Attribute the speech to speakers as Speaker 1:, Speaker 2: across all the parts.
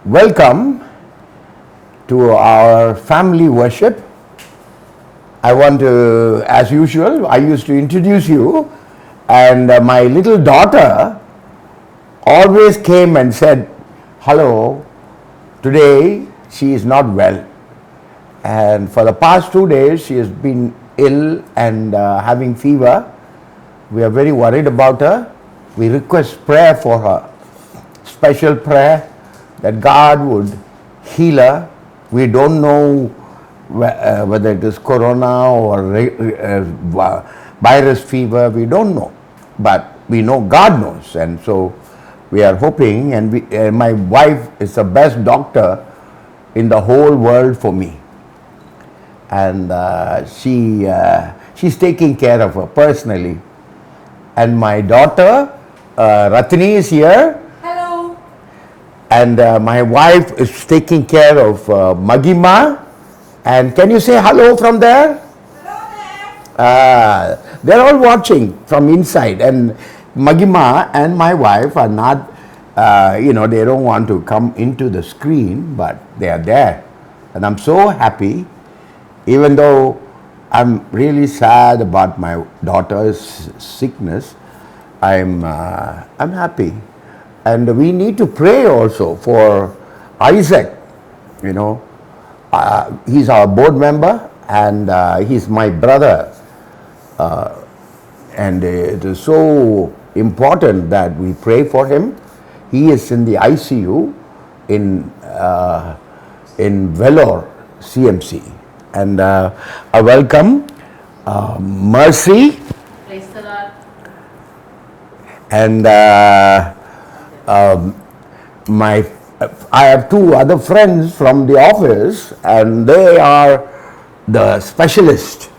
Speaker 1: Welcome to our family worship. I want to, as usual, I used to introduce you, and my little daughter always came and said, hello, today she is not well. And for the past 2 days, she has been ill and having fever. We are very worried about her. We request prayer for her, special prayer that God would heal her. We don't know whether it is corona or virus fever. We don't know, but we know God knows, and so we are hoping. And my wife is the best doctor in the whole world for me, and she's taking care of her personally. And my daughter Ratini is here.
Speaker 2: Hello.
Speaker 1: And my wife is taking care of Magima. And can you say hello from there?
Speaker 2: Hello there.
Speaker 1: They're all watching from inside. And Magima and my wife are not, they don't want to come into the screen, but they are there. And I'm so happy, even though I'm really sad about my daughter's sickness. I'm happy. And we need to pray also for Isaac. He's our board member, and he's my brother. And it is so important that we pray for him. He is in the ICU in Vellore CMC. And I welcome Mercy.
Speaker 2: Praise the Lord.
Speaker 1: And I have two other friends from the office, and they are the specialists.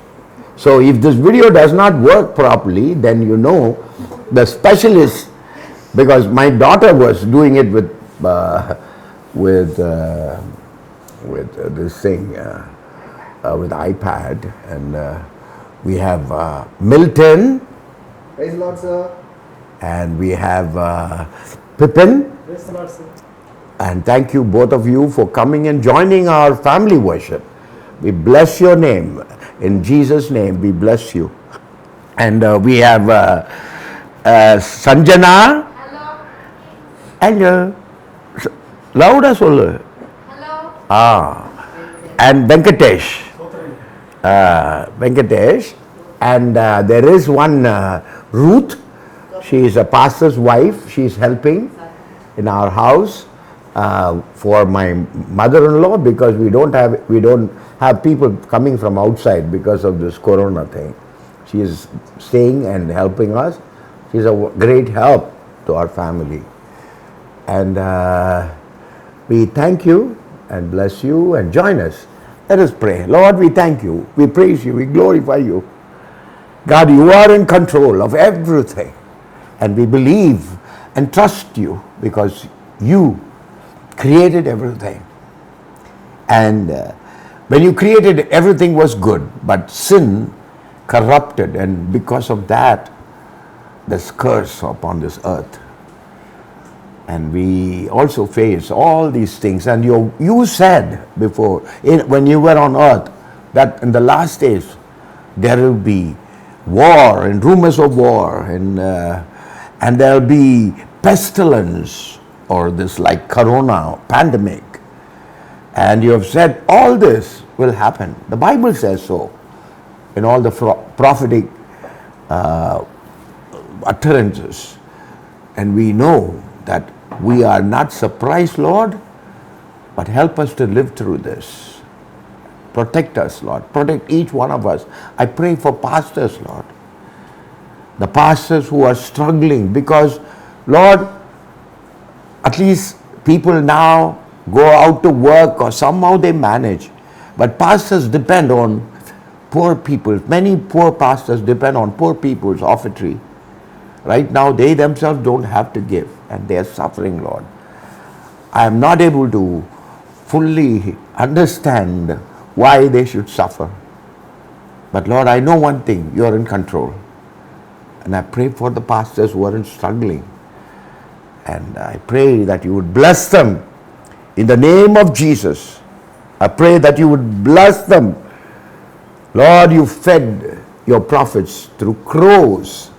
Speaker 1: So if this video does not work properly, then you know the specialist, because my daughter was doing it with this thing, with iPad, and we have Milton.
Speaker 3: Praise the Lord, sir.
Speaker 1: And we have Pippin.
Speaker 3: Praise the Lord, sir.
Speaker 1: And thank you, both of you, for coming and joining our family worship. We bless your name. In Jesus' name, we bless you. And we have Sanjana.
Speaker 2: Hello.
Speaker 1: Hello. Louder sollu.
Speaker 2: Hello.
Speaker 1: And Venkatesh. Venkatesh. And there is one Ruth. She is a pastor's wife. She is helping in our house for my mother-in-law, because we don't have people coming from outside because of this corona thing. She is staying and helping us. She is a great help to our family. And we thank you and bless you, and join us. Let us pray. Lord, we thank you. We praise you. We glorify you. God, you are in control of everything. And we believe and trust you, because you created everything. And when you created, everything was good, but sin corrupted, and because of that, there's curse upon this earth. And we also face all these things. And you said before, when you were on earth, that in the last days there will be war and rumors of war, and there'll be pestilence, or this like corona pandemic. And you have said all this will happen. The Bible says so in all the prophetic utterances. And we know that we are not surprised, Lord, but help us to live through this. Protect us, Lord. Protect each one of us. I pray for pastors, Lord. The pastors who are struggling, because, Lord, at least people now go out to work or somehow they manage. But pastors depend on poor people. Many poor pastors depend on poor people's offertory. Right now, they themselves don't have to give, and they are suffering, Lord. I am not able to fully understand why they should suffer. But Lord, I know one thing, you are in control. And I pray for the pastors who are struggling. And I pray that you would bless them In the name of Jesus, I pray that you would bless them. Lord, you fed your prophets through crows.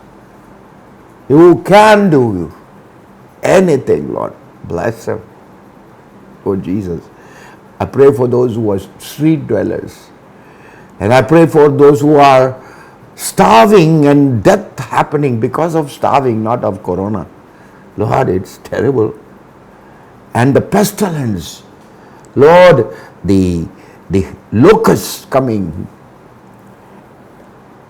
Speaker 1: You can do anything, Lord. Bless them. Oh, Jesus. I pray for those who are street dwellers. And I pray for those who are starving and death happening because of starving, not of corona. Lord, it's terrible. And the pestilence. Lord, the locusts coming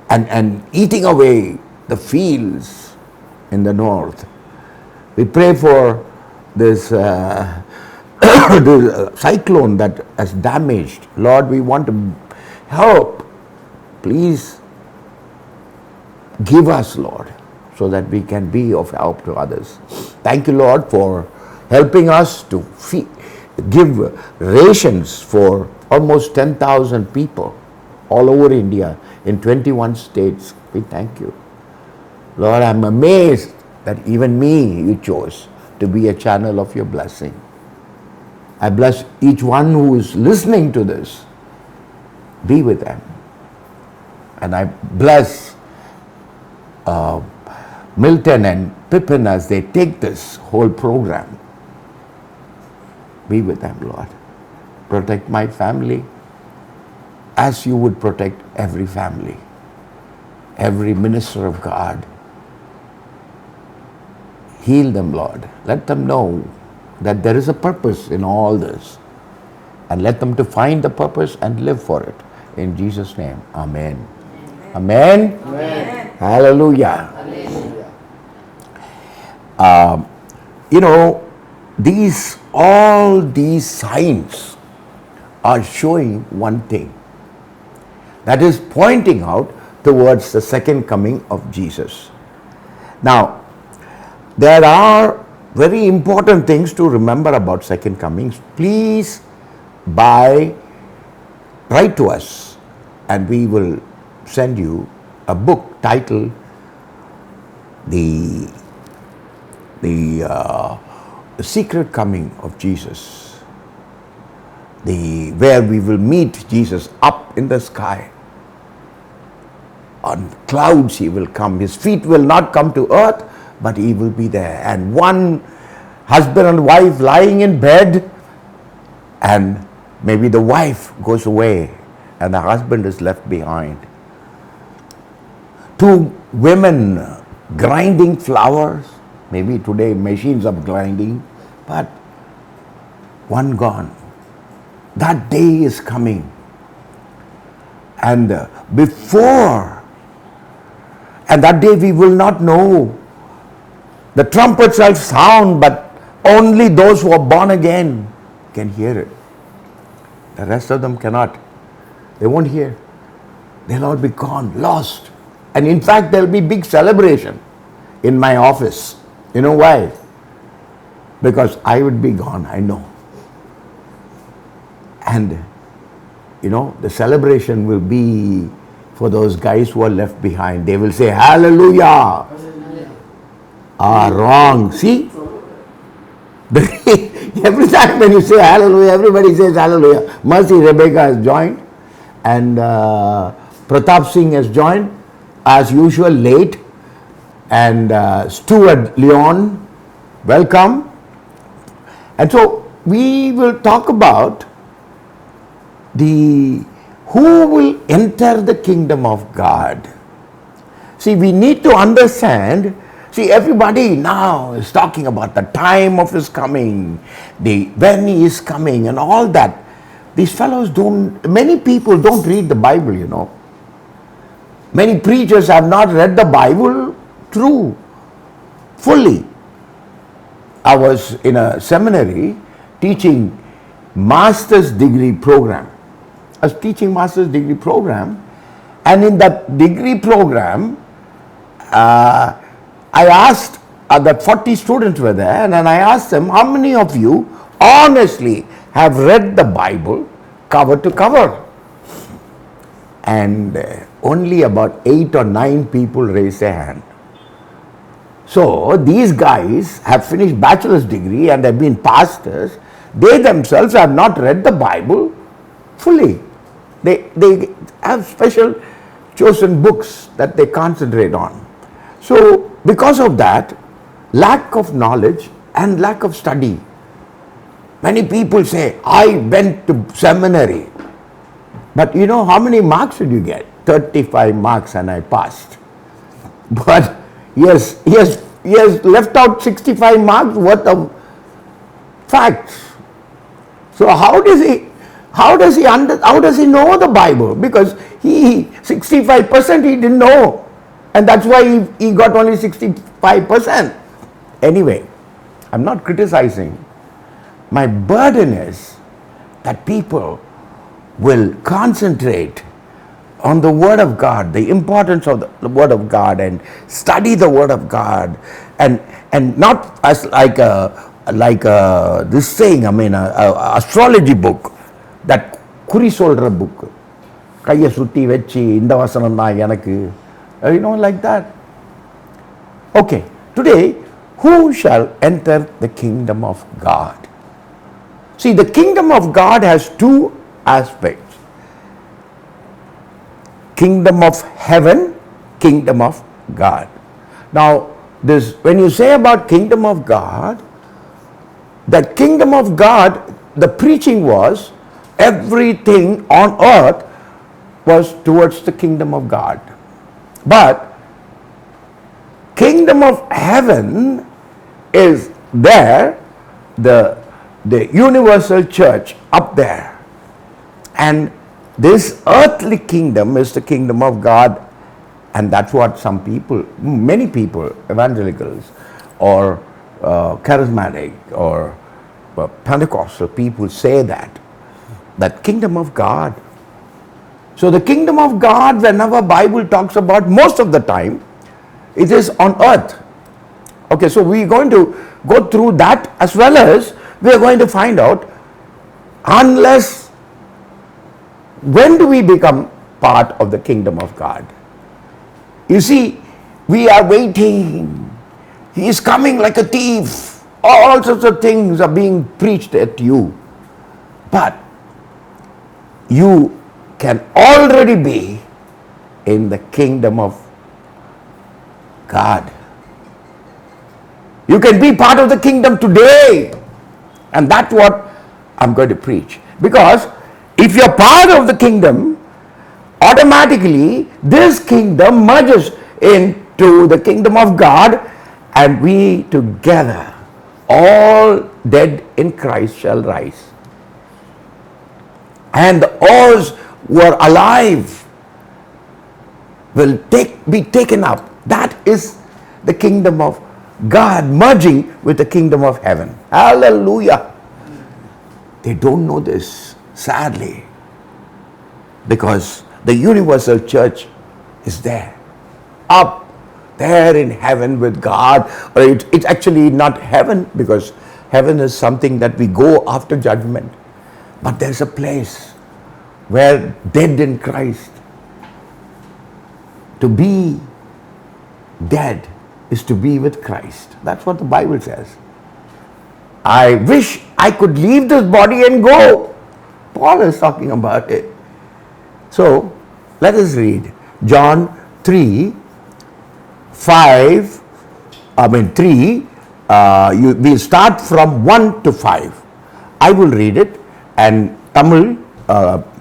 Speaker 1: and eating away the fields in the north. We pray for this the cyclone that has damaged. Lord, we want to help. Please give us, Lord, so that we can be of help to others. Thank you, Lord, for helping us to give rations for almost 10,000 people all over India in 21 states. We thank you. Lord, I'm amazed that even me you chose to be a channel of your blessing. I bless each one who is listening to this. Be with them. And I bless Milton and Pippin as they take this whole program. Be with them, Lord. Protect my family as you would protect every family, every minister of God. Heal them, Lord. Let them know that there is a purpose in all this. And let them to find the purpose and live for it. In Jesus' name, amen. Amen.
Speaker 3: Amen.
Speaker 1: Hallelujah. All these signs are showing one thing. That is pointing out towards the second coming of Jesus. Now, there are very important things to remember about second comings. Please write to us and we will send you a book titled The Secret Coming of Jesus, where we will meet Jesus up in the sky. On clouds he will come. His feet will not come to earth, but he will be there. And one husband and wife lying in bed, and maybe the wife goes away and the husband is left behind. Two women grinding flowers, maybe today machines are grinding, but one gone. That day is coming. And that day we will not know. The trumpet shall sound, but only those who are born again can hear it. The rest of them cannot. They won't hear. They'll all be gone, lost. And in fact, there'll be big celebration in my office. You know why? Because I would be gone, I know. And, the celebration will be for those guys who are left behind. They will say, hallelujah. Wrong. See? Every time when you say hallelujah, everybody says hallelujah. Mercy Rebecca has joined, and Pratap Singh has joined, as usual late, and Stuart Leon, welcome. And so we will talk about who will enter the kingdom of God. See, we need to understand. See, everybody now is talking about the time of his coming, when he is coming and all that. These fellows many people don't read the Bible, Many preachers have not read the Bible through, fully. I was in a seminary teaching master's degree program. I was teaching master's degree program, and in that degree program, I asked, that 40 students were there, and then I asked them, how many of you honestly have read the Bible cover to cover? And only about 8 or 9 people raised their hand. So these guys have finished bachelor's degree and they've been pastors. they themselves have not read the Bible fully. They have special chosen books that they concentrate on. So because of that, lack of knowledge and lack of study. Many people say, I went to seminary. But you know how many marks did you get? 35 marks and I passed. But he has left out 65 marks worth of facts. So how does he know the Bible? Because 65% he didn't know. And that's why he got only 65%. Anyway, I'm not criticizing. My burden is that people will concentrate on the Word of God, the importance of the Word of God, and study the Word of God, and not as like this saying, a astrology book, that குறி சொல்ற book, கையை சுத்தி வச்சு இந்த வசனம் தான் எனக்கு, like that. Okay, today, who shall enter the kingdom of God? See, the kingdom of God has two aspects: kingdom of heaven, kingdom of God. Now, when you say about kingdom of God, the kingdom of God, the preaching was everything on earth was towards the kingdom of God. But kingdom of heaven is there, the universal church up there. And this earthly kingdom is the kingdom of God, and that's what many people, evangelicals or charismatic or Pentecostal people say that kingdom of God. So the kingdom of God, whenever Bible talks about, most of the time, it is on earth. Okay, so we're going to go through that, as well as we are going to find out, when do we become part of the kingdom of God? You see, we are waiting. He is coming like a thief. All sorts of things are being preached at you. But you can already be in the kingdom of God. You can be part of the kingdom today. And that's what I'm going to preach. Because if you're part of the kingdom, automatically this kingdom merges into the kingdom of God, and we together, all dead in Christ, shall rise. And all who are alive will be taken up. That is the kingdom of God merging with the kingdom of heaven. Hallelujah. They don't know this, sadly, because the universal church is there, up there in heaven with God. Or it's actually not heaven, because heaven is something that we go after judgment. But there's a place where dead in Christ, to be dead is to be with Christ. That's what the Bible says. I wish I could leave this body and go. Paul is talking about it. So, let us read John 3, we'll start from 1 to 5. I will read it, and Tamil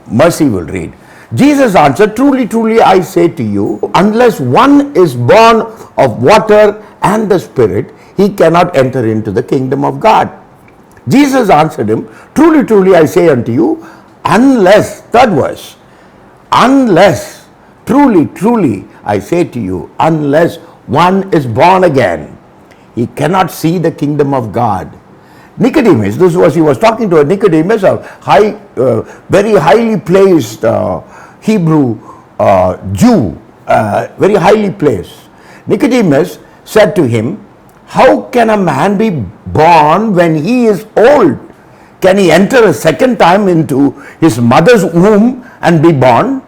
Speaker 1: Mercy will read. Jesus answered, truly, truly, I say to you, unless one is born of water and the Spirit, he cannot enter into the kingdom of God. Jesus answered him, truly, truly, I say unto you, unless, third verse, unless, truly, truly, I say to you, unless one is born again, he cannot see the kingdom of God. Nicodemus, he was talking to a Nicodemus, a very highly placed Hebrew Jew, very highly placed. Nicodemus said to him, how can a man be born when he is old? Can he enter a second time into his mother's womb and be born?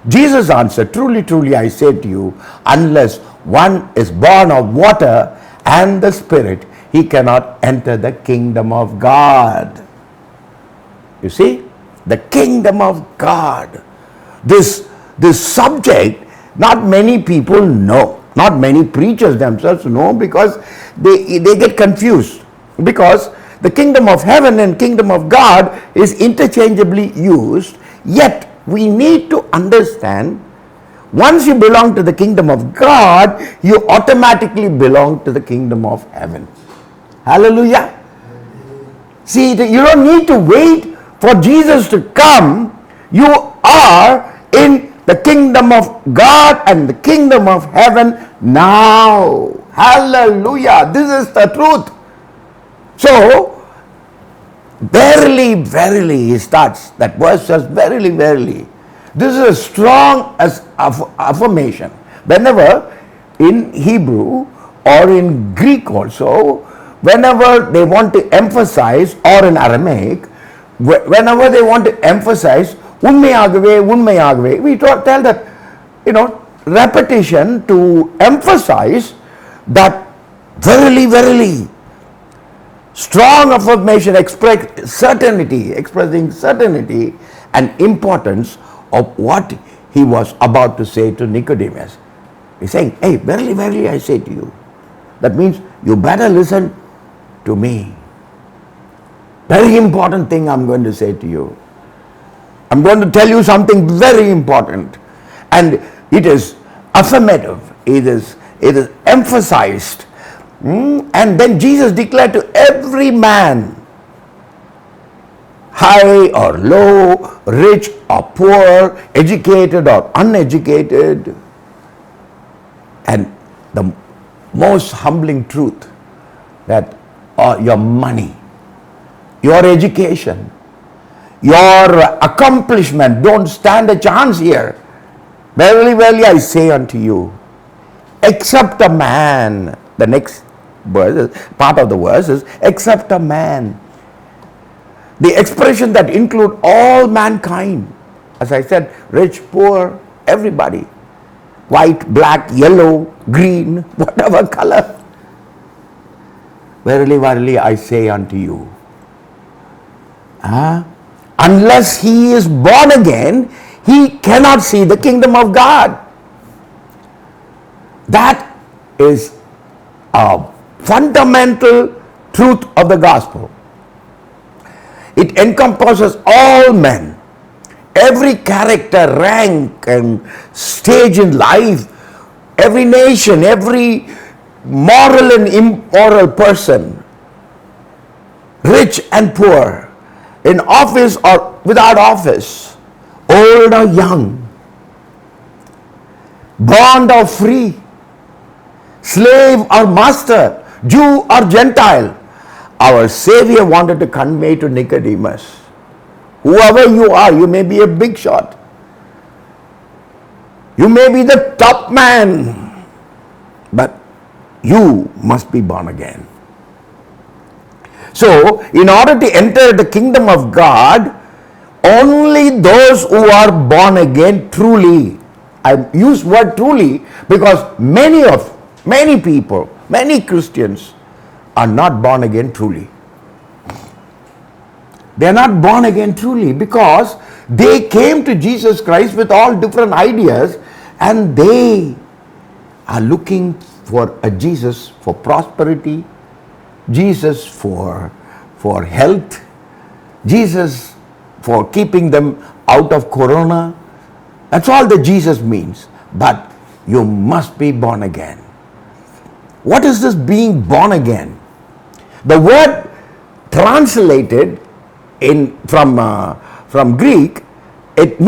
Speaker 1: Jesus answered, truly, truly, I say to you, unless one is born of water and the Spirit, he cannot enter the kingdom of God. You see, the kingdom of God. This subject, not many people know. Not many preachers themselves know, because they get confused. Because the kingdom of heaven and kingdom of God is interchangeably used. Yet we need to understand, once you belong to the kingdom of God, you automatically belong to the kingdom of heaven. Hallelujah. See, you don't need to wait for Jesus to come. You are in the kingdom of God and the kingdom of heaven now. Hallelujah. This is the truth. So, verily, verily, he starts. That verse says, verily, verily. This is a strong affirmation. Whenever in Hebrew or in Greek also, whenever they want to emphasize, or in Aramaic, whenever they want to emphasize, unmayagave, we tell that, repetition to emphasize that verily, verily. Strong affirmation expressing certainty and importance of what he was about to say to Nicodemus. He's saying, hey, verily, verily, I say to you. That means you better listen to me. Very important thing I'm going to say to you. I'm going to tell you something very important. And it is affirmative. It is emphasized. And then Jesus declared to every man, high or low, rich or poor, educated or uneducated, and the most humbling truth, that your money, your education, your accomplishment don't stand a chance here. Verily, verily, I say unto you, except a man. The next verse, part of the verse is, except a man. The expression that include all mankind. As I said, rich, poor, everybody. White, black, yellow, green, whatever color. Verily, verily, I say unto you. Unless he is born again, he cannot see the kingdom of God. That is a fundamental truth of the gospel. It encompasses all men, every character, rank, and stage in life, every nation, every moral and immoral person, rich and poor, in office or without office, old or young, bond or free, slave or master, Jew or Gentile. Our Savior wanted to convey to Nicodemus, whoever you are, you may be a big shot, you may be the top man, but you must be born again. So, in order to enter the kingdom of God, only those who are born again truly. I use word truly because many people, many Christians are not born again truly. They are not born again truly because they came to Jesus Christ with all different ideas, and they are looking for a Jesus for prosperity, Jesus for health, Jesus for keeping them out of corona. That's all that Jesus means. But you must be born again. What is this being born again? The word translated from Greek, it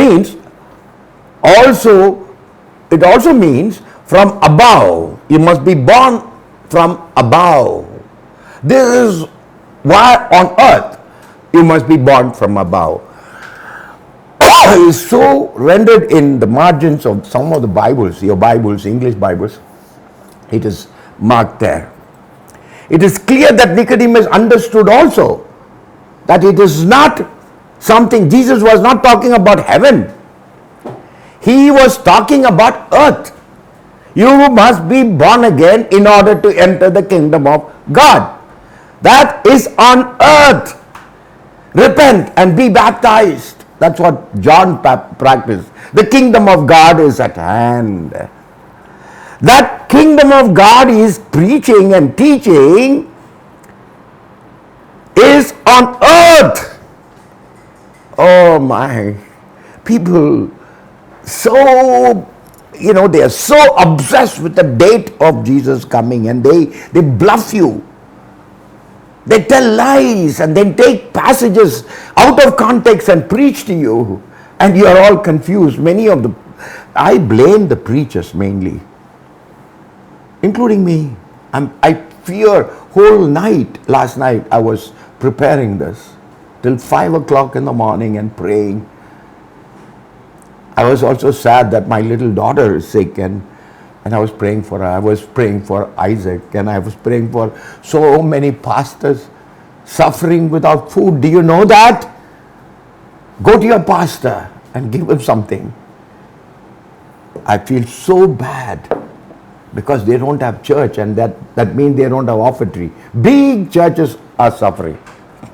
Speaker 1: also means from above. You must be born from above. This is why on earth you must be born from above. It is so rendered in the margins of some of the Bibles, your Bibles, English Bibles. It is marked there. It is clear that Nicodemus understood also that it is not something, Jesus was not talking about heaven. He was talking about earth. You must be born again in order to enter the kingdom of God. That is on earth. Repent and be baptized. That's what John practiced. The kingdom of God is at hand. That kingdom of God is preaching and teaching is on earth. Oh my. People so, they are so obsessed with the date of Jesus coming, and they bluff you. They tell lies and then take passages out of context and preach to you, and you are all confused. I blame the preachers mainly, including me. I fear whole night, last night I was preparing this till 5 o'clock in the morning and praying. I was also sad that my little daughter is sick, and I was praying for her. I was praying for Isaac, and I was praying for so many pastors suffering without food. Do you know that? Go to your pastor and give him something. I feel so bad because they don't have church, and that means they don't have offertory. Big churches are suffering.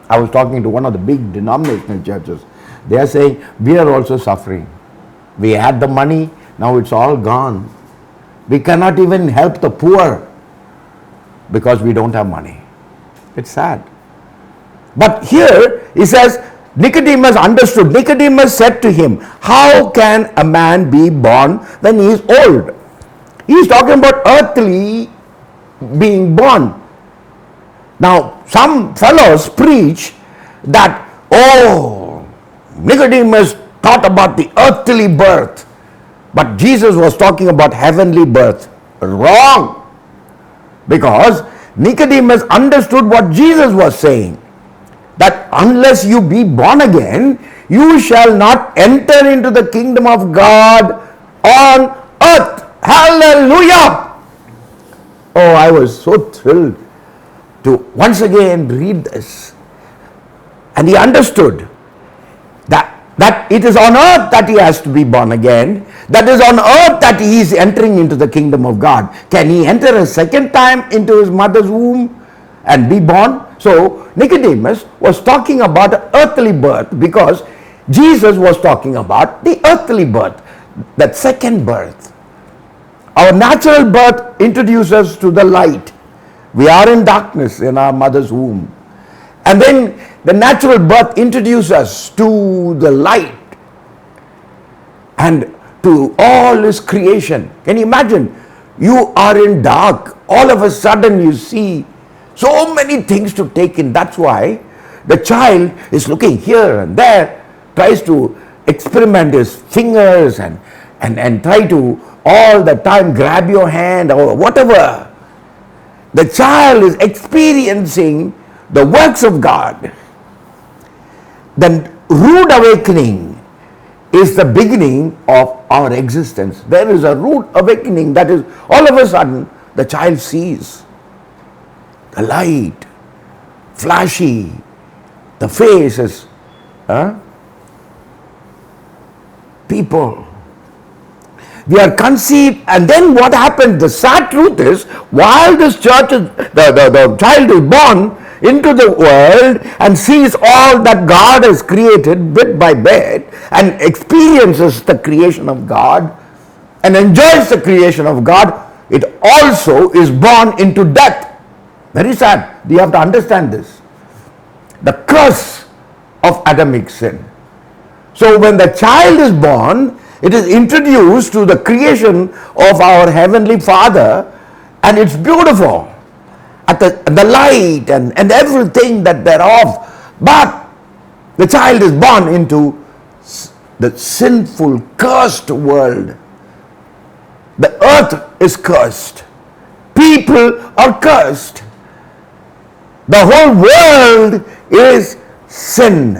Speaker 1: I was talking to one of the big denominational churches. They are saying, we are also suffering. We had the money, now it's all gone. We cannot even help the poor because we don't have money. It's sad. But here he says, Nicodemus understood. Nicodemus said to him, how can a man be born when he is old? He is talking about earthly being born. Now, some fellows preach that, Nicodemus taught about the earthly birth, but Jesus was talking about heavenly birth. Wrong. Because Nicodemus understood what Jesus was saying, that unless you be born again, you shall not enter into the kingdom of God on earth. Hallelujah! Oh, I was so thrilled to once again read this. And he understood that it is on earth that he has to be born again. That is on earth that he is entering into the kingdom of God. Can he enter a second time into his mother's womb and be born? So Nicodemus was talking about earthly birth because Jesus was talking about the earthly birth, that second birth. Our natural birth introduces us to the light. We are in darkness in our mother's womb. And then the natural birth introduces us to the light and to all his creation. Can you imagine? You are in dark. All of a sudden you see so many things to take in. That's why the child is looking here and there, tries to experiment his fingers and try to all the time grab your hand or whatever. The child is experiencing the works of God. The rude awakening is the beginning of our existence. There is a rude awakening, that is, all of a sudden the child sees the light, flashy, the faces, people. We are conceived, and then what happened? The sad truth is, while this church is, the child is born into the world and sees all that God has created bit by bit and experiences the creation of God and enjoys the creation of God, it also is born into death. Very sad. You have to understand this. The curse of Adamic sin. So when the child is born, it is introduced to the creation of our Heavenly Father, and it's beautiful. At the light and everything that thereof. But the child is born into the sinful, cursed world. The earth is cursed. People are cursed. The whole world is sin.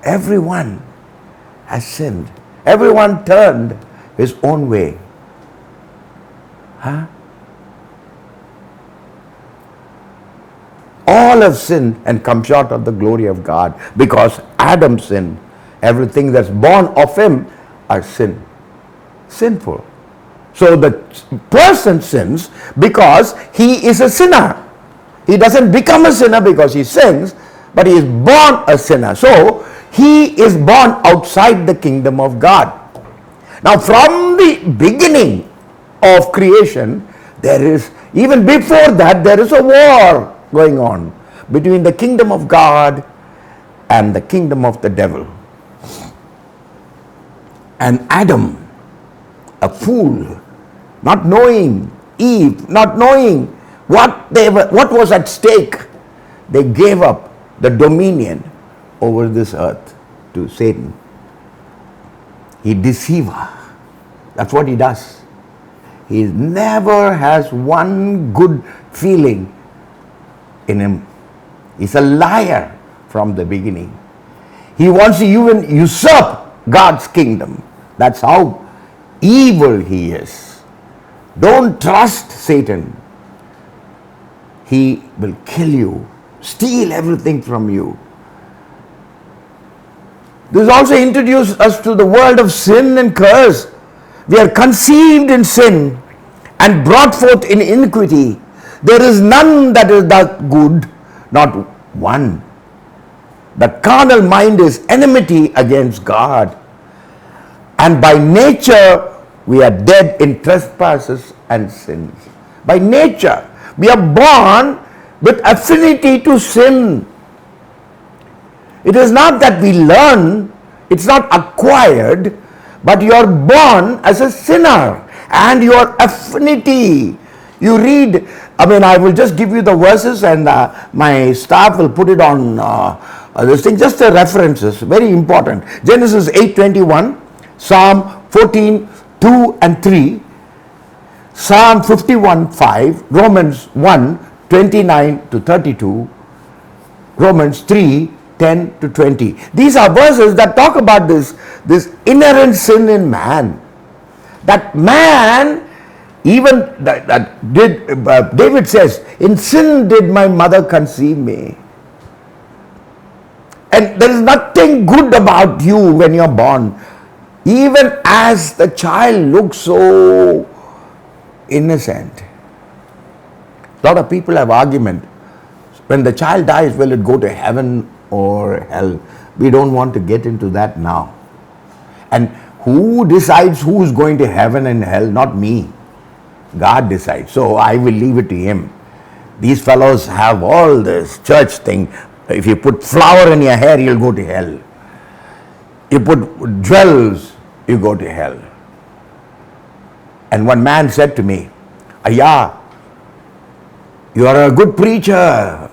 Speaker 1: Everyone has sinned. Everyone turned his own way. All have sinned and come short of the glory of God, because Adam sinned. Everything that's born of him are sinful. So the person sins because he is a sinner. He doesn't become a sinner because he sins, but he is born a sinner. So, he is born outside the kingdom of God. Now, from the beginning of creation, there is, even before that, there is a war going on between the kingdom of God and the kingdom of the devil. And Adam, a fool, not knowing, Eve, not knowing what was at stake, they gave up the dominion over this earth to Satan. He deceiver. That's what he does. He never has one good feeling in him. He's a liar from the beginning. He wants to even usurp God's kingdom. That's how evil he is. Don't trust Satan. He will kill you, steal everything from you. This also introduces us to the world of sin and curse. We are conceived in sin and brought forth in iniquity. There is none that is that good, not one. The carnal mind is enmity against God. And by nature, we are dead in trespasses and sins. By nature, we are born with affinity to sin. It is not that we learn, it's not acquired, but you are born as a sinner and your affinity. You read, I will just give you the verses and my staff will put it on this thing, just the references, very important. Genesis 8:21, Psalm 14:2 and 3, Psalm 51:5, Romans 1:29 to 32, Romans 3:10 to 20. These are verses that talk about this inherent sin in man. That man, even David says, in sin did my mother conceive me. And there is nothing good about you when you are born. Even as the child looks so innocent. A lot of people have argument. When the child dies, will it go to heaven or hell? We don't want to get into that now. And who decides who is going to heaven and hell? Not me. God decides. So I will leave it to him. These fellows have all this church thing. If you put flour in your hair, you'll go to hell. You put jewels, you go to hell. And one man said to me, Ayah, you are a good preacher,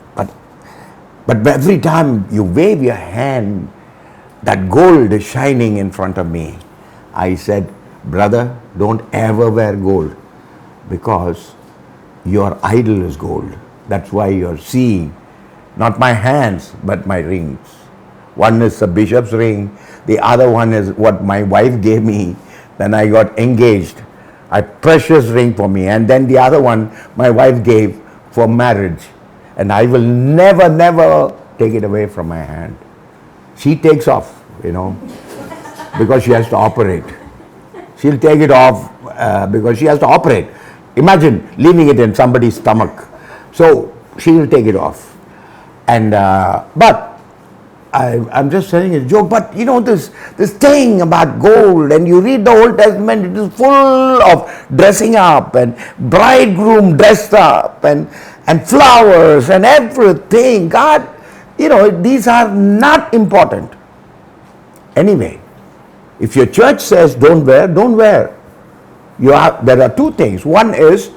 Speaker 1: but every time you wave your hand, that gold is shining in front of me. I said, brother, don't ever wear gold because your idol is gold. That's why you're seeing not my hands, but my rings. One is a bishop's ring. The other one is what my wife gave me when I got engaged. A precious ring for me. And then the other one my wife gave for marriage. And I will never, never take it away from my hand. She takes off, because she has to operate. She'll take it off because she has to operate. Imagine leaving it in somebody's stomach. So she will take it off. And but I'm just telling a joke. But this thing about gold, and you read the Old Testament, it is full of dressing up and bridegroom dressed up and flowers and everything. God, these are not important. Anyway, if your church says don't wear, don't wear. There are two things. One is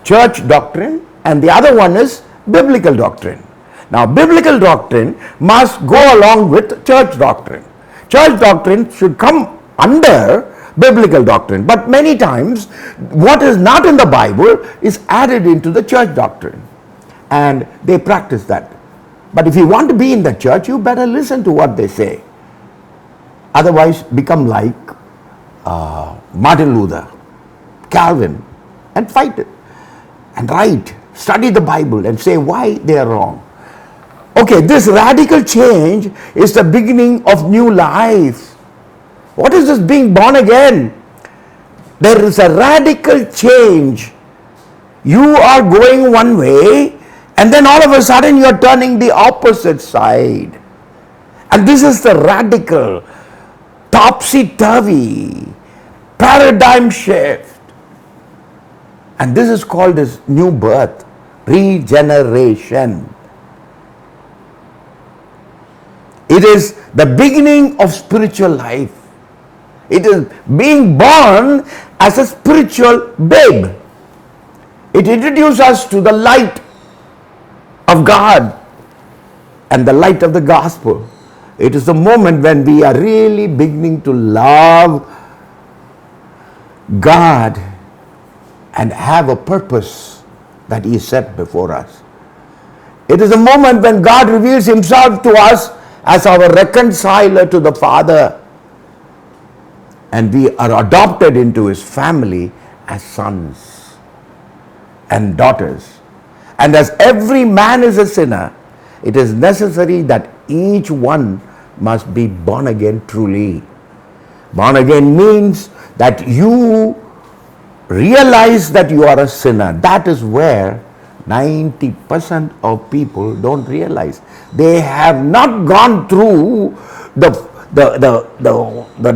Speaker 1: church doctrine, and the other one is biblical doctrine. Now, biblical doctrine must go along with church doctrine. Church doctrine should come under biblical doctrine. But many times, what is not in the Bible is added into the church doctrine. And they practice that. But if you want to be in the church, you better listen to what they say. Otherwise, become like Martin Luther, Calvin, and fight it. And write, study the Bible and say why they are wrong. Okay, this radical change is the beginning of new life. What is this being born again? There is a radical change. You are going one way And then all of a sudden you're turning the opposite side. And this is the radical, topsy-turvy, paradigm shift. And this is called as new birth, regeneration. It is the beginning of spiritual life. It is being born as a spiritual babe. It introduces us to the light of God and the light of the gospel. It is the moment when we are really beginning to love God and have a purpose that He set before us. It is a moment when God reveals Himself to us as our reconciler to the Father, and we are adopted into His family as sons and daughters. And as every man is a sinner, it is necessary that each one must be born again truly. Born again means that you realize that you are a sinner. That is where 90% of people don't realize. They have not gone through the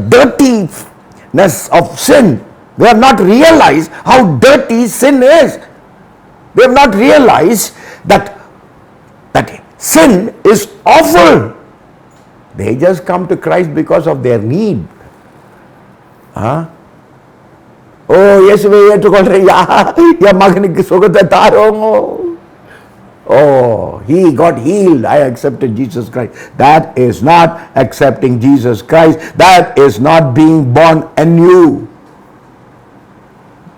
Speaker 1: dirtiness of sin. They have not realized how dirty sin is. They have not realized that sin is awful. They just come to Christ because of their need. Huh? Oh, യേശുവേ ഏറ്റുകൊള്ളേ യാ മകനിക്ക് സുഖത്തെ താരോങ്ങോ. Oh, he got healed. I accepted Jesus Christ. That is not accepting Jesus Christ. That is not being born anew.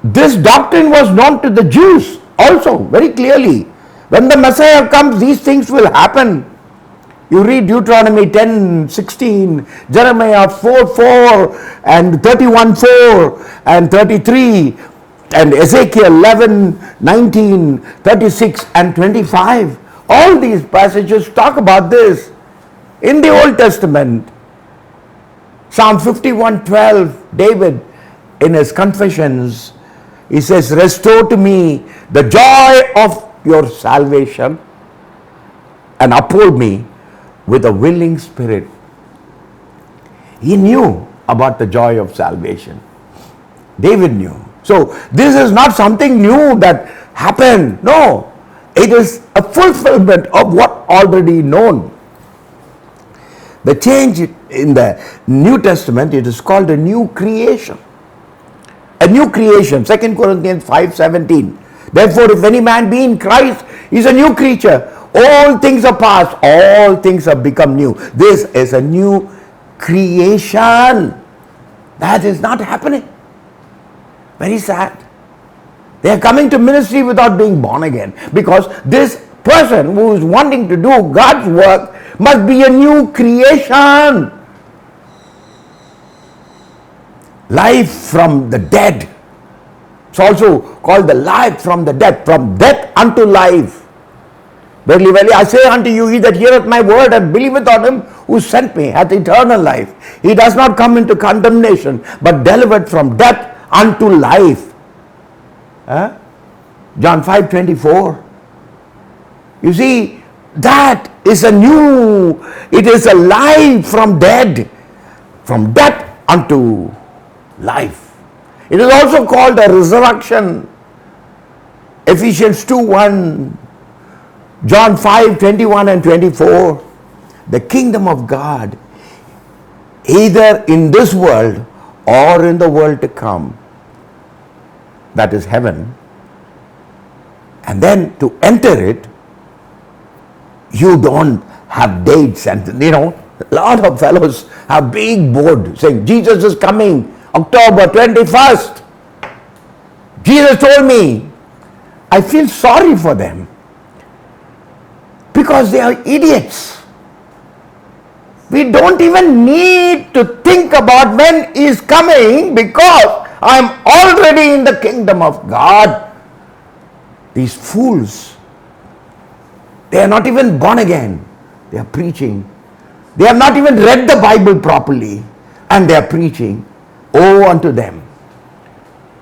Speaker 1: This doctrine was known to the Jews also very clearly. When the Messiah comes, these things will happen. You read Deuteronomy 10:16, Jeremiah 4:4, and 31:4, and 33, and Ezekiel 11:19, 36, and 25. All these passages talk about this. In the Old Testament, Psalm 51:12, David, in his confessions, he says, "Restore to me the joy of your salvation and uphold me with a willing spirit." He knew about the joy of salvation. David knew. So this is not something new that happened. No, it is a fulfillment of what already known. The change in the New Testament, it is called a new creation. A new creation. 2 Corinthians 5:17. Therefore, if any man be in Christ, he is a new creature. All things are past, all things have become new. This is a new creation. That is not happening. Very sad. They are coming to ministry without being born again, because this person who is wanting to do God's work must be a new creation. Life from the dead. It's also called the life from the dead, from death unto life. Verily, verily, I say unto you, he that heareth my word and believeth on him who sent me hath eternal life. He does not come into condemnation, but delivered from death unto life. John 5:24. You see, that is a new, it is a life from dead, from death unto life. It is also called a resurrection. Ephesians 2:1. John 5:21 and 24, the kingdom of God, either in this world or in the world to come, that is heaven, and then to enter it, you don't have dates, and a lot of fellows have big board saying Jesus is coming October 21st. Jesus told me. I feel sorry for them, because they are idiots. We don't even need to think about when He is coming, because I am already in the kingdom of God. These fools, they are not even born again. They are preaching. They have not even read the Bible properly, and they are preaching. Woe unto them.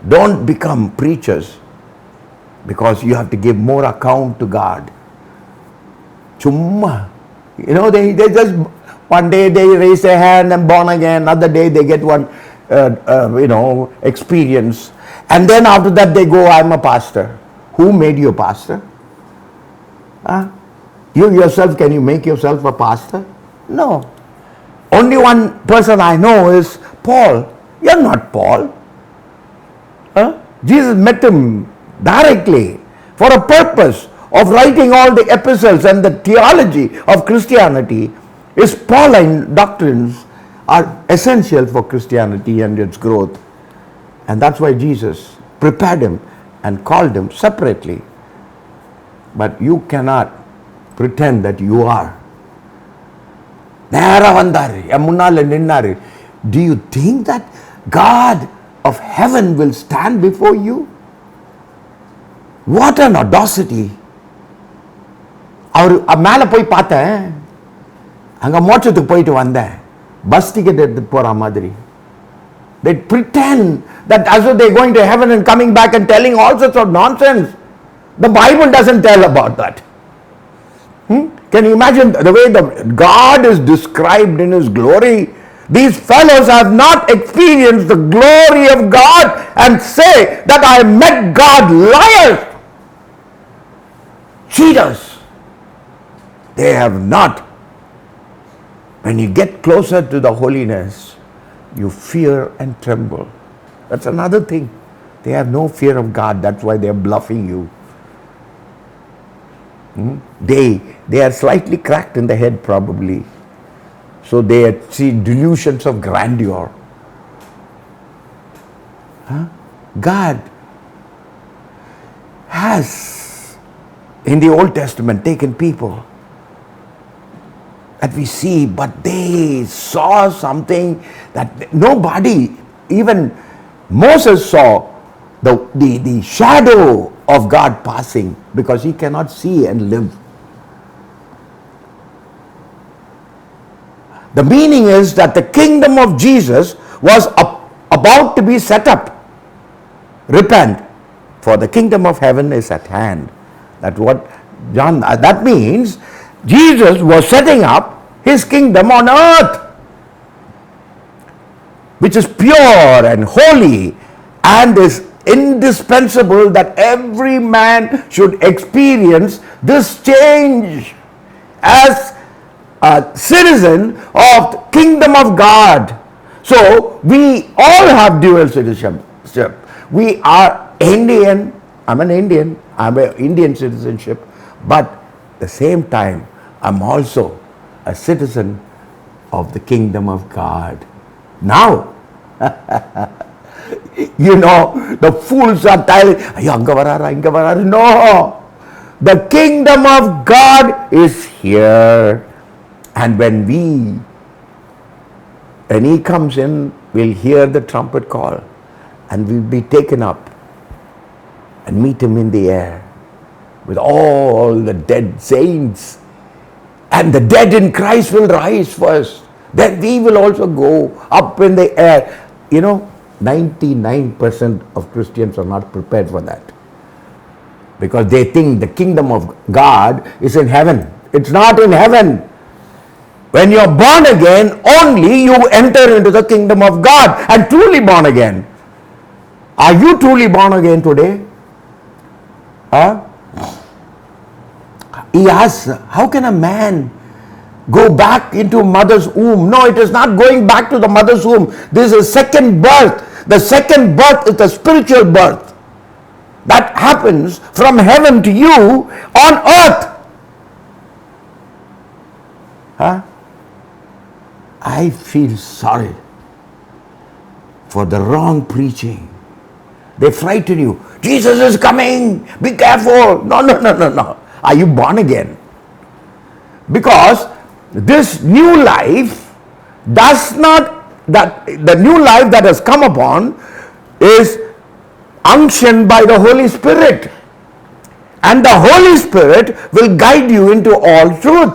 Speaker 1: Don't become preachers, because you have to give more account to God Chumma. You know, they just, one day they raise their hand and born again, another day they get one, experience. And then after that they go, I'm a pastor. Who made you a pastor? Huh? You yourself, can you make yourself a pastor? No. Only one person I know is Paul. You're not Paul. Huh? Jesus met him directly for a purpose of writing all the epistles, and the theology of Christianity. His Pauline doctrines are essential for Christianity and its growth. And that's why Jesus prepared him and called him separately. But you cannot pretend that you are. நேரா வந்தாரு, என் முன்னால நின்னாரு. Do you think that God of heaven will stand before you? What an audacity. அவர் மேல போய் பார்த்தேன், அங்க மோட்சத்துக்கு போயிட்டு வந்தேன், பஸ் டிக்கெட் எடுத்து போற மாதிரி. They pretend that as though they're going to heaven and coming back and telling all sorts of nonsense. The Bible doesn't tell about that. Can you imagine the way God is described in His glory? These fellows have not experienced the glory of God and say that I met God. Liars! Cheaters! They have not. When you get closer to the holiness, you fear and tremble. That's another thing. They have no fear of God. That's why they are bluffing you. They are slightly cracked in the head probably. So they see delusions of grandeur. God has in the Old Testament taken people that we see, but they saw something that nobody, even Moses saw the shadow of God passing, because he cannot see and live. The meaning is that the kingdom of Jesus was about to be set up. Repent, for the kingdom of heaven is at hand. That's what John, that means Jesus was setting up his kingdom on earth, which is pure and holy and is indispensable that every man should experience this change as a citizen of the kingdom of God. So we all have dual citizenship. We are Indian. I'm an Indian. I'm an Indian citizenship. But at the same time, I'm also a citizen of the kingdom of God. Now, the fools are telling, no, the kingdom of God is here. And when he comes in, we'll hear the trumpet call and we'll be taken up and meet him in the air with all the dead saints. And the dead in Christ will rise first. Then we will also go up in the air. 99% of Christians are not prepared for that. Because they think the kingdom of God is in heaven. It's not in heaven. When you're born again, only you enter into the kingdom of God and truly born again. Are you truly born again today? He asks, how can a man go back into mother's womb? No, it is not going back to the mother's womb. This is a second birth. The second birth is the spiritual birth that happens from heaven to you on earth. I feel sorry for the wrong preaching. They frighten you. Jesus is coming. Be careful. No. Are you born again? Because this new life the new life that has come upon is unctioned by the Holy Spirit. And the Holy Spirit will guide you into all truth.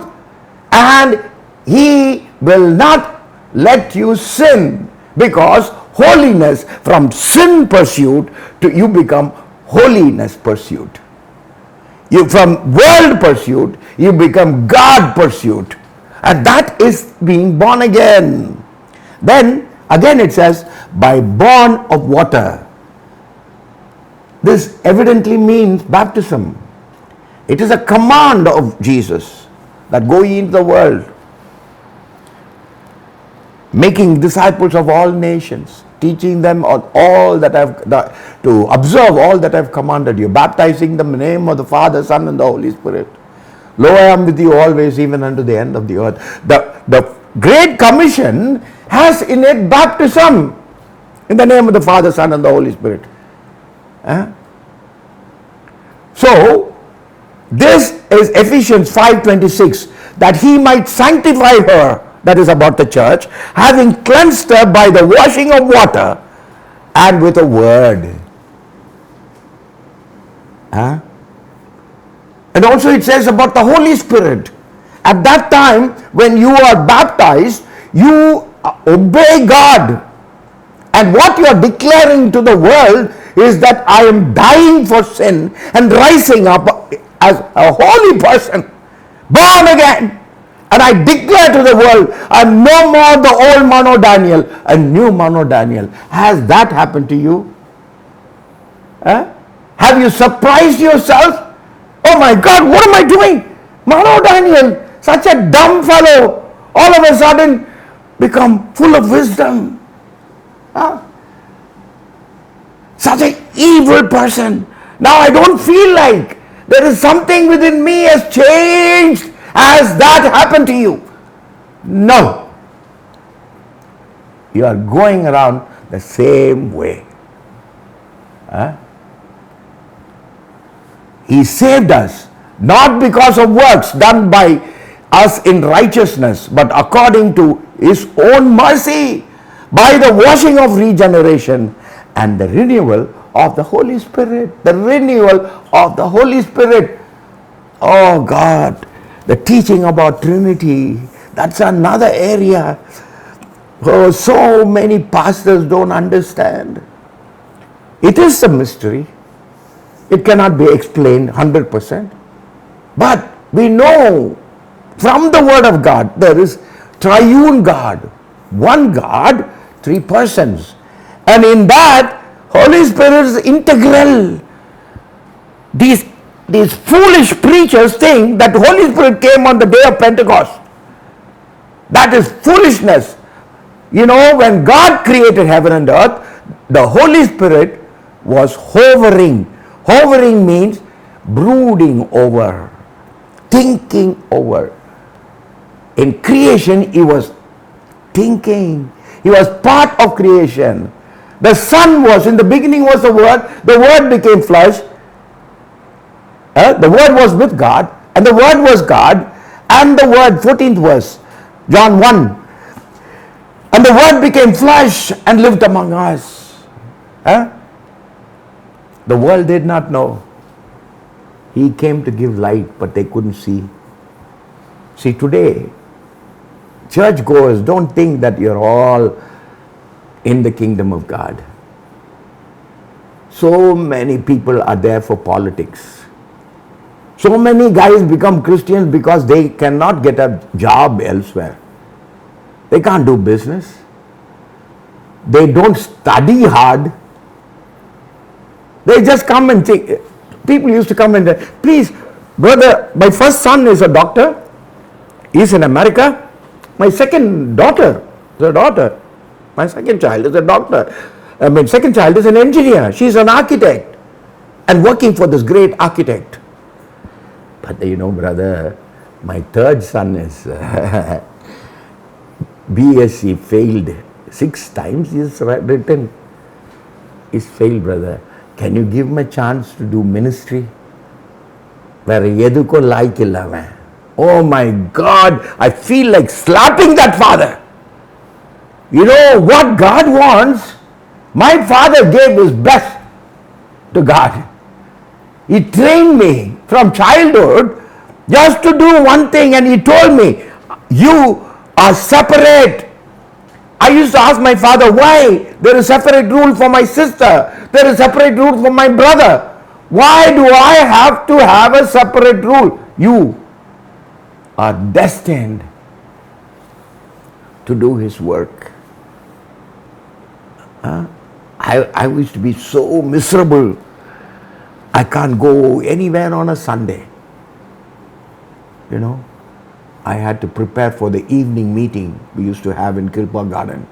Speaker 1: And He will not let you sin, because holiness, from sin pursuit to you become holiness pursuit. You from world pursuit, you become God pursuit. And that is being born again. Then again it says, by born of water. This evidently means baptism. It is a command of Jesus that go ye into the world, making disciples of all nations, teaching them all that to observe all that I have commanded you, baptizing them in the name of the Father, Son, and the Holy Spirit. Lo, I am with you always, even unto the end of the earth. The Great Commission has in it baptism in the name of the Father, Son, and the Holy Spirit. So, this is Ephesians 5:26, that he might sanctify her, that is about the church, having cleansed her by the washing of water and with a word. And also it says about the Holy Spirit. At that time, when you are baptized, you obey God. And what you are declaring to the world is that I am dying for sin and rising up as a holy person, born again. And I declare to the world, I'm no more the old Mano Daniel, a new Mano Daniel. Has that happened to you? Have you surprised yourself? Oh my God, what am I doing? Mano Daniel, such a dumb fellow, all of a sudden become full of wisdom. Such an evil person. Now I don't feel like there is something within me has changed. Has that happened to you? No. You are going around the same way. He saved us not because of works done by us in righteousness, but according to his own mercy, by the washing of regeneration and the renewal of the Holy Spirit. The renewal of the Holy Spirit. Oh God, the teaching about Trinity, that's another area. Oh, so many pastors don't understand. It is a mystery. It cannot be explained 100%. But we know from the Word of God, there is triune God. One God, three persons. And in that, Holy Spirit is integral. These foolish preachers think that Holy Spirit came on the day of Pentecost. That is foolishness. You know, when God created heaven and earth, the Holy Spirit was hovering. Hovering means brooding over, thinking over. In creation, he was thinking. He was part of creation. The Son was, in the beginning was the Word became flesh. The Word was with God, and the Word was God, and the Word, 14th verse, John 1. And the Word became flesh and lived among us. The world did not know. He came to give light, but they couldn't see. See, today, churchgoers don't think that you're all in the kingdom of God. So many people are there for politics. So many guys become Christians because they cannot get a job elsewhere. They can't do business. They don't study hard. They just come and think. People used to come and say, please, brother, my first son is a doctor. He's in America. My second daughter is a daughter. My second child is a doctor. Second child is an engineer. She's an architect and working for this great architect. But you know, brother, my third son is BSc failed 6 times. He's written. He's failed, brother. Can you give him a chance to do ministry? Oh my God, I feel like slapping that father. You know what God wants? My father gave his best to God. He trained me from childhood just to do one thing, and he told me, you are separate. I used to ask my father, why? There is separate rule for my sister. There is separate rule for my brother. Why do I have to have a separate rule? You are destined to do His work. I used to be so miserable. I can't go anywhere on a Sunday. You know, I had to prepare for the evening meeting we used to have in Kilpa Garden.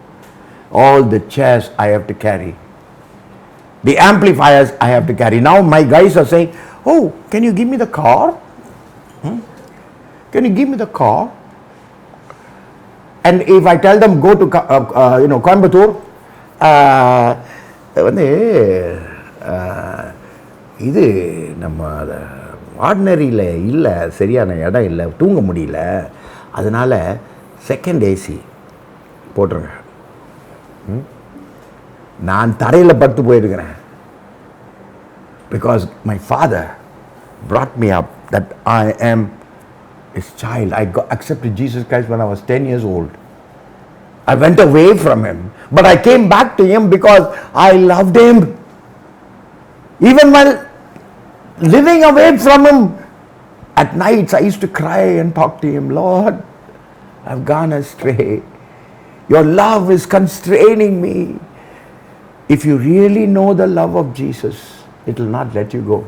Speaker 1: All the chairs I have to carry. The amplifiers I have to carry. Now my guys are saying, oh, can you give me the car? Can you give me the car? And if I tell them go to Coimbatore, வந்து இது நம்ம ஆர்டினரியில் இல்லை, சரியான இடம் இல்லை, தூங்க முடியல, அதனால் செகண்ட் ஏசி போட்டுருங்க. நான் தரையில் படுத்து போயிருக்கிறேன். Because my father brought me up that I am his child. I accepted Jesus Christ when I was 10 years old. I went away from him, but I came back to him because I loved him. Even while living away from him, at nights I used to cry and talk to him, Lord, I've gone astray. Your love is constraining me. If you really know the love of Jesus, it will not let you go.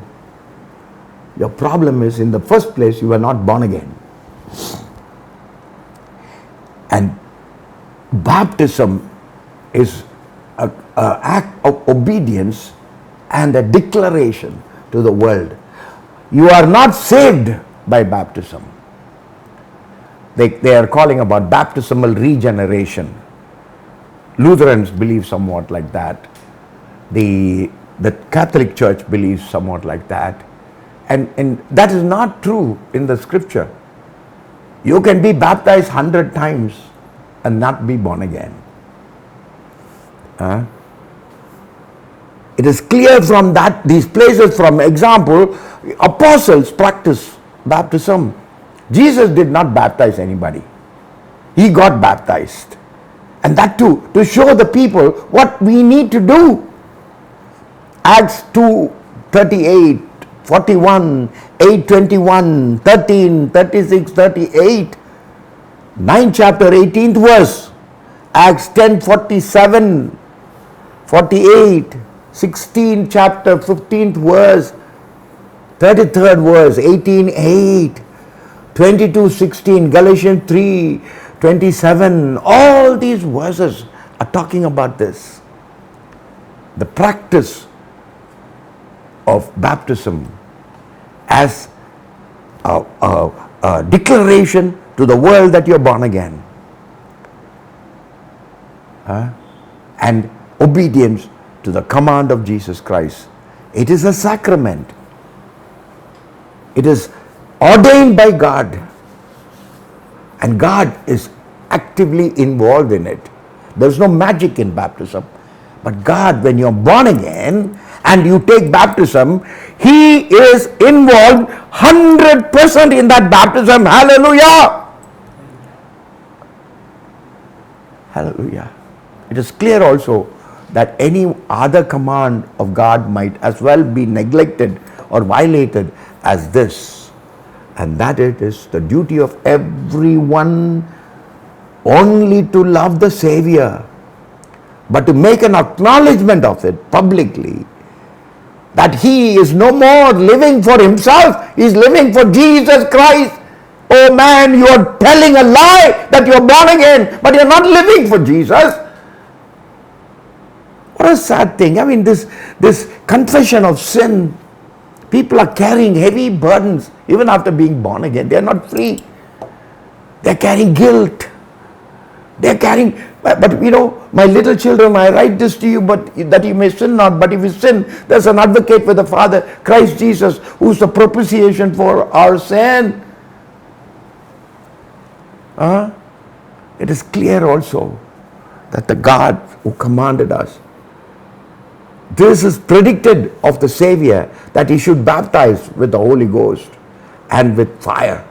Speaker 1: Your problem is, in the first place, you are not born again. And baptism is an act of obedience and a declaration to the world. You are not saved by baptism. They are calling about baptismal regeneration. Lutherans believe somewhat like that. The Catholic Church believes somewhat like that. And that is not true in the scripture. You can be baptized 100 times and not be born again. It is clear from these places, from example, apostles practice baptism. Jesus did not baptize anybody. He got baptized. And that too, to show the people what we need to do. Acts 2:38, 41, 8:21, 13, 36, 38, 9 chapter 18th verse, Acts 10:47, 48, 16 chapter 15th verse, 33rd verse, 18:8, 22:16, Galatians 3:27, all these verses are talking about this. The practice of baptism as a declaration to the world that you're born again. And obedience to the command of Jesus Christ. It is a sacrament. It is ordained by God. And God is actively involved in it. There's no magic in baptism. But God, when you're born again and you take baptism, He is involved 100% in that baptism. Hallelujah! Hallelujah. It is clear also that any other command of God might as well be neglected or violated as this. And that it is the duty of everyone only to love the Savior, but to make an acknowledgement of it publicly, that he is no more living for himself, he is living for Jesus Christ. Oh man, you are telling a lie that you are born again, but you are not living for Jesus. What a sad thing. I mean, this confession of sin, people are carrying heavy burdens even after being born again. They are not free. They are carrying guilt. They are carrying, but you know, my little children, I write this to you, but that you may sin not. But if you sin, there's an advocate with the Father, Christ Jesus, who's the propitiation for our sin. It is clear also that the God who commanded us, this is predicted of the Savior, that he should baptize with the Holy Ghost and with fire.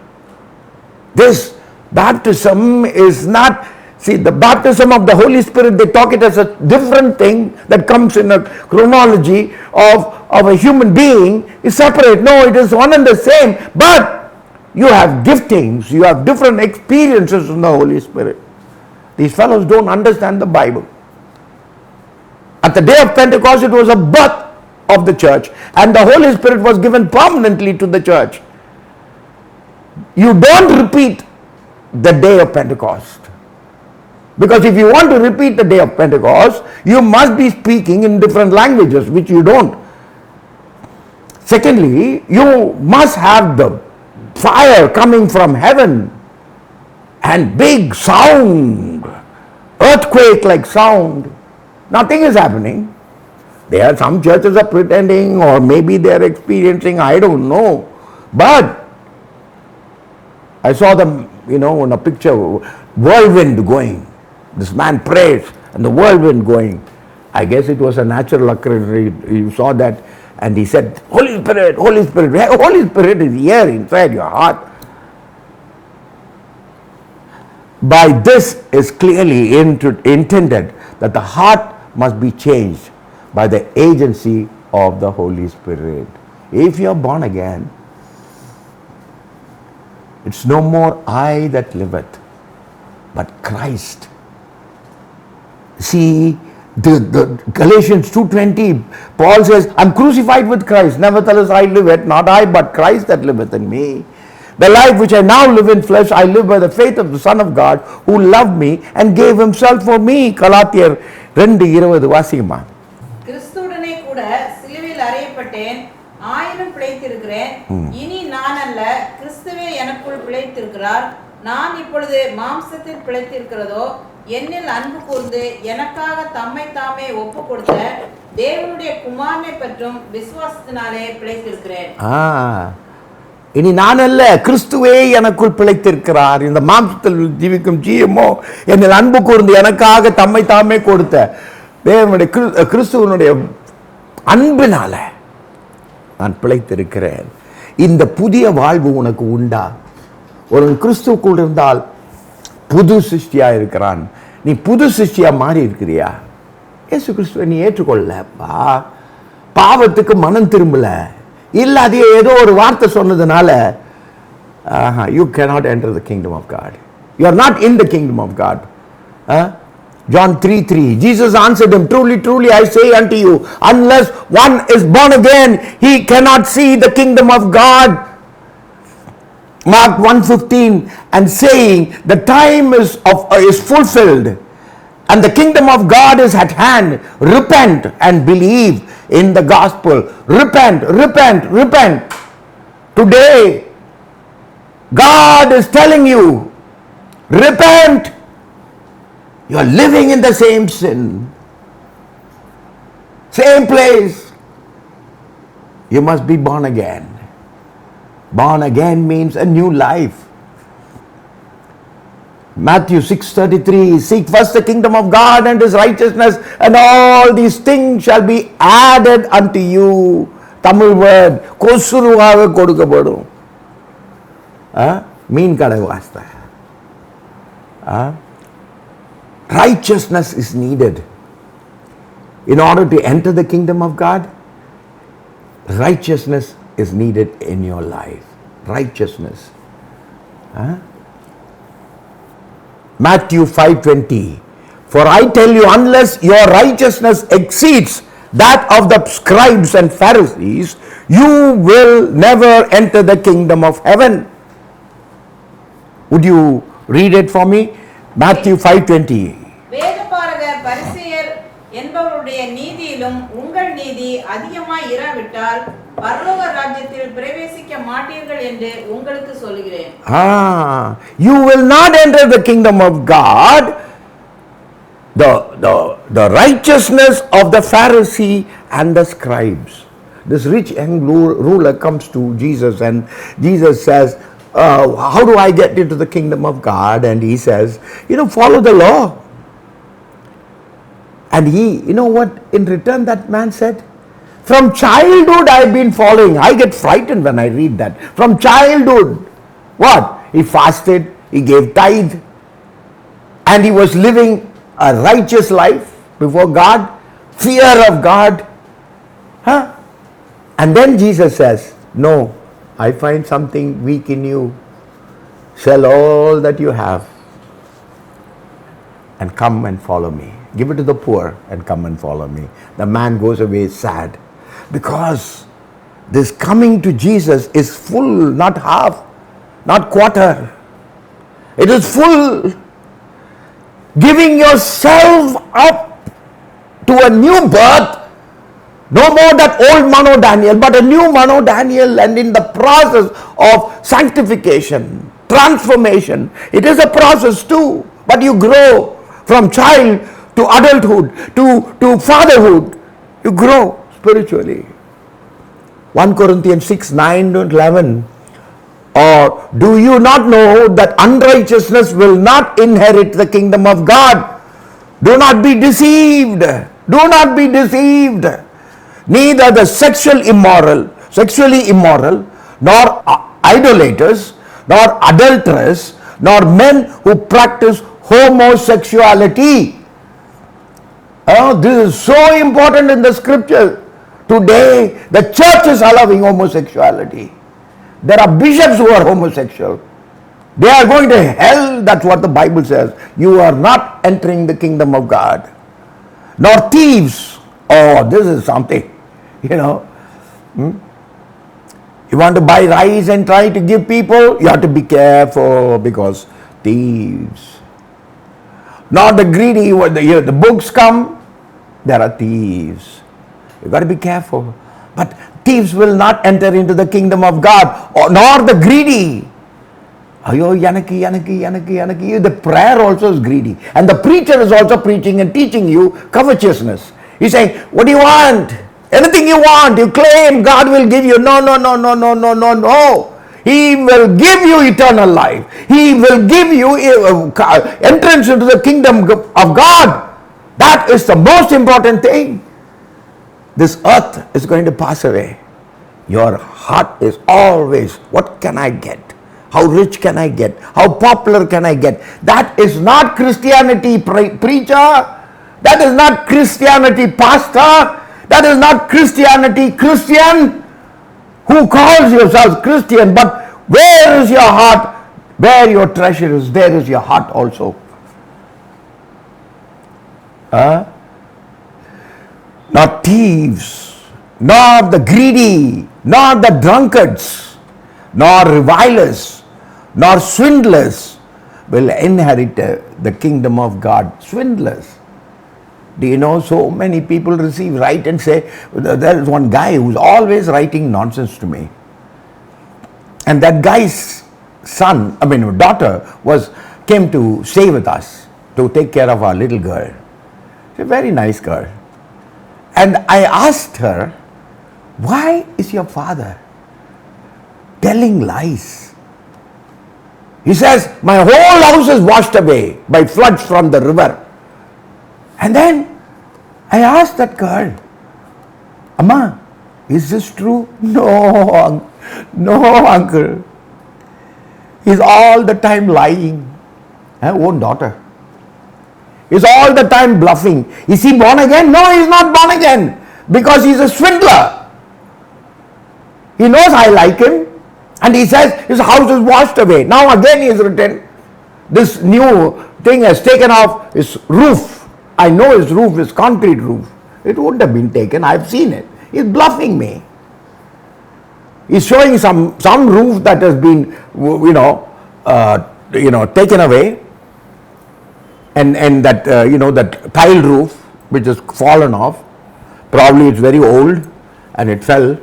Speaker 1: This baptism is not, see, the baptism of the Holy Spirit, they talk it as a different thing that comes in a chronology of of a human being is separate. No, it is one and the same. But you have giftings, you have different experiences in the Holy Spirit. These fellows don't understand the Bible. At the day of Pentecost, it was a birth of the church, and the Holy Spirit was given permanently to the church. You don't repeat the day of Pentecost. Because if you want to repeat the day of Pentecost, you must be speaking in different languages, which you don't. Secondly, you must have the fire coming from heaven and big sound, earthquake like sound. Nothing is happening. There are some churches are pretending, or maybe they are experiencing, I don't know. But I saw them, in a picture, whirlwind going. This man prays and the whirlwind going. I guess it was a natural occurrence. You saw that, and he said, Holy Spirit, Holy Spirit. Holy Spirit is here inside your heart. By this is clearly intended that the heart must be changed by the agency of the Holy Spirit. If you are born again, it's no more I that liveth, but Christ. See, the Galatians 2:20, Paul says, I'm crucified with Christ, nevertheless I live it, not I, but Christ that liveth in me. The life which I now live in flesh, I live by the faith of the Son of God, who loved me and gave himself for me. Galatians 2:20 வாசிக்குமா.
Speaker 4: கிறிஸ்துவுடனே கூட சிலுவையில் அறையப்பட்டேன், ஆயினும் பிழைத்திருக்கிறேன். இனி நான் அல்ல, கிறிஸ்துவே எனக்குள் பிழைத்திருக்கிறார். நான் இப்பொழுது மாம்சத்தில் பிழைத்திருக்கிறதோ, என்னில் அன்பு கூர்ந்து எனக்காக தம்மை தாமே ஒப்பு கொடுத்த தேவனுடைய குமாரனை பற்றும் விசுவாசத்தினாலே பிழைத்திருக்கிறேன்.
Speaker 1: இனி நான் அல்ல, கிறிஸ்துவே எனக்குள் பிழைத்திருக்கிறார். இந்த மாம்சத்தில் ஜீவிக்கும் ஜீவமோ என்னில் அன்பு கூர்ந்து எனக்காக தம்மை தாமே கொடுத்த தேவனுடைய கிறிஸ்துவனுடைய அன்பினால நான் பிழைத்திருக்கிறேன். இந்த புதிய வாழ்வு உனக்கு உண்டா? ஒரு கிறிஸ்துவுக்குள் இருந்தால் புது சிருஷ்டியா இருக்கிறான். நீ புது சிருஷ்டியா மாறி இருக்கிறியா? இயேசு கிறிஸ்துவை நீ ஏற்றுக்கொள்ளப்பா, பாவத்துக்கு மனம் திரும்பல, இல்ல அது ஏதோ ஒரு வார்த்தை சொன்னதுனால you cannot enter the kingdom of God. You are not in the kingdom of God. John 3:3, Jesus answered him, truly, truly, I say unto you, unless one is born again, he cannot see the kingdom of God. Mark 1:15, and saying, the time is fulfilled, and the kingdom of God is at hand. Repent and believe in the gospel. Repent, repent, repent. Today, God is telling you, repent. You are living in the same sin, same place. You must be born again. Born again means a new life. Matthew 6:33, seek first the kingdom of God and his righteousness, and all these things shall be added unto you. Tamil word, kosuruvaga kodukappadum. Meen kadai vaastha. Righteousness is needed in order to enter the kingdom of God. Righteousness is needed in your life. Righteousness. Matthew 5:20, for I tell you, unless your righteousness exceeds that of the scribes and Pharisees, you will never enter the kingdom of heaven. Would you read it for me? Matthew 5:20.
Speaker 4: வேதபாரகர் பரிசேயர் என்பவருடைய நீதியிலும் உங்கள் நீதி அதிகமாய் இராவிட்டால் பரலோக ராஜ்யத்தில் பிரவேசிக்க மாட்டீர்கள் என்று உங்களுக்கு சொல்கிறேன்.
Speaker 1: You will not enter the kingdom of God. The righteousness of the Pharisee and the scribes. This rich young ruler comes to Jesus, and Jesus says, how do I get into the kingdom of God? And he says, follow the law. And you know what in return that man said? From childhood I've been following. I get frightened when I read that. From childhood. What? He fasted, he gave tithe, and he was living a righteous life before God, fear of God. And then Jesus says, no, I find something weak in you. Sell all that you have and come and follow me. Give it to the poor and come and follow me. The man goes away sad because this coming to Jesus is full, not half, not quarter. It is full. Giving yourself up to a new birth. No more that old Mano Daniel, but a new Mano Daniel, and in the process of sanctification, transformation. It is a process too, but you grow from child to adulthood, to fatherhood. You grow spiritually. 1 Corinthians 6, 9 to 11. Or do you not know that unrighteousness will not inherit the kingdom of God? Do not be deceived. Do not be deceived. Neither the sexually immoral, nor idolaters, nor adulterers, nor men who practice homosexuality. Oh, this is so important in the scripture. Today, the church is allowing homosexuality. There are bishops who are homosexual. They are going to hell. That's what the Bible says. You are not entering the kingdom of God. Nor thieves. Oh, this is something. You know. You want to buy rice and try to give people? You have to be careful because thieves. Not the greedy. When the books come, there are thieves. You got to be careful. But thieves will not enter into the kingdom of God, nor the greedy. Ayo, yanaki. The prayer also is greedy. And the preacher is also preaching and teaching you covetousness. He's saying, what do you want? Anything you want, you claim God will give you. No. He will give you eternal life. He will give you entrance into the kingdom of God. That is the most important thing. This earth is going to pass away. Your heart is always, what can I get? How rich can I get? How popular can I get? That is not Christianity, preacher. That is not Christianity, pastor. That is not Christianity, Christian. Who calls yourself Christian? But where is your heart? Where your treasure is, there is your heart also. Not thieves, nor the greedy, nor the drunkards, nor revilers, nor swindlers will inherit the kingdom of God. Swindlers. Do you know so many people receive, write and say, there is one guy who's always writing nonsense to me. And that guy's daughter came to stay with us to take care of our little girl. She's a very nice girl. And I asked her, why is your father telling lies? He says, my whole house is washed away by floods from the river. And then I asked that girl, Amma, is this true? No, uncle. He's all the time lying. Her own daughter. He's all the time bluffing. Is he born again? No, he's not born again. Because he's a swindler. He knows I like him. And he says his house is washed away. Now again he has written, this new thing has taken off his roof. I know his roof is concrete roof. It wouldn't have been taken. I've seen it. He's bluffing me. He's showing some roof that has been, taken away. And that, that tiled roof which has fallen off. Probably it's very old and it fell.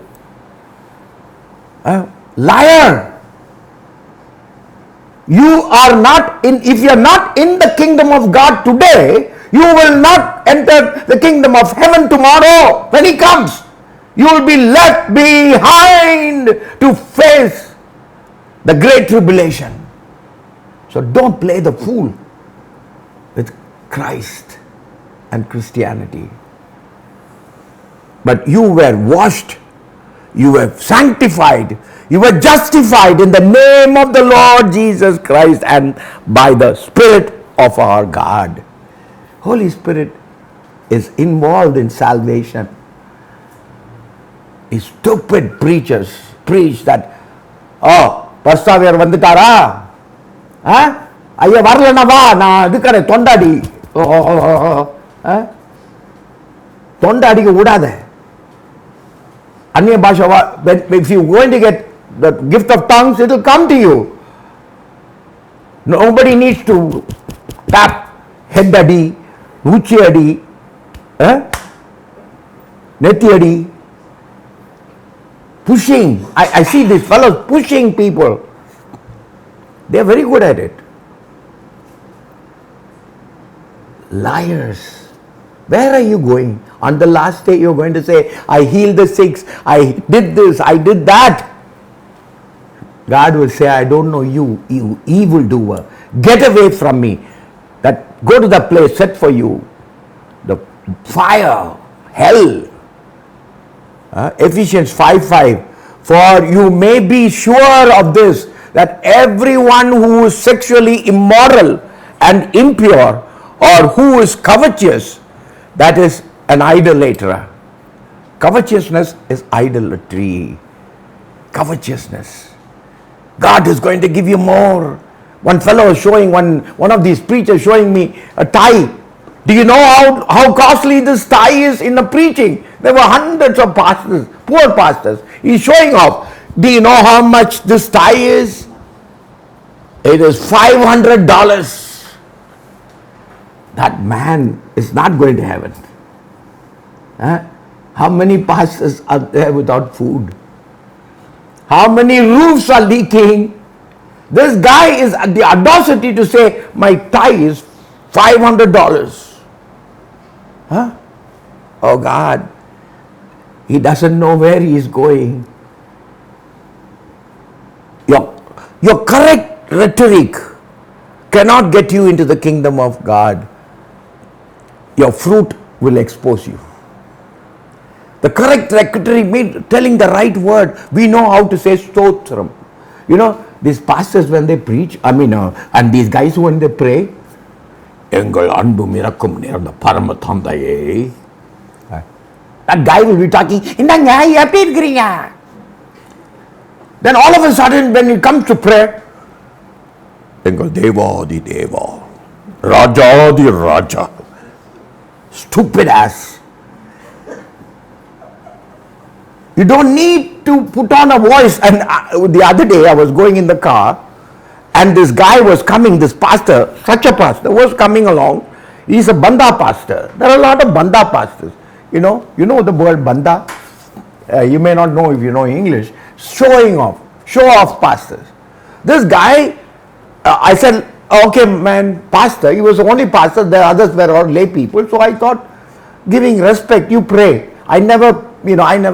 Speaker 1: Liar! You are not if you are not in the kingdom of God today, you will not enter the kingdom of heaven tomorrow when he comes. You will be left behind to face the great tribulation. So don't play the fool with Christ and Christianity. But you were washed, you were sanctified, you were justified in the name of the Lord Jesus Christ and by the Spirit of our God. Holy Spirit is involved in salvation. These stupid preachers preach that, oh, பரிசுத்தாவியார் வந்துட்டாரா, ஐயா வரலன்னா வா, நான் இருக்கிறேன் தொண்டாடி. தொண்டை அடிக்க விடாத. அந்நிய பாஷா, if you going to get the gift of tongues, it will come to you. Nobody needs to tap head adi, ruchi adi, neti adi, pushing. I see these fellows pushing people. They are very good at it. Liars. Where are you going? On the last day you are going to say, I healed the sick, I did this, I did that. God will say, I don't know you, you evildoer. Get away from me. That go to the place set for you, the fire, hell. Ephesians 5:5. For you may be sure of this, that everyone who is sexually immoral and impure, or who is covetous, that is an idolater. Covetousness is idolatry. Covetousness. God is going to give you more. One fellow was showing, one of these preachers showing me a tie. Do you know how costly this tie is in the preaching? There were hundreds of pastors, poor pastors. He's showing off. Do you know how much this tie is? It is $500. That man is not going to heaven. How many pastors are there without food? How many roofs are leaking? This guy is at the audacity to say, my tie is $500. Oh God, he doesn't know where he is going. Your correct rhetoric cannot get you into the kingdom of God. Your fruit will expose you. The correct rhetoric means telling the right word. We know how to say stotram. You know, these pastors when they preach, and these guys when they pray, Engal anbu mirakum niranda parama thandaye. That guy will be talking, then all of a sudden when it comes to prayer, Engal deva di deva, raja di raja. Stupid ass. You don't need to put on a voice. And the other day I was going in the car and this guy was coming, this pastor, such a pastor was coming along. He's a Banda pastor. There are a lot of Banda pastors. You know the word Banda? You may not know if you know English. Showing off, show off pastors. This guy, I said, okay man, pastor, he was the only pastor, the others were all lay people. So I thought, giving respect, you pray. I never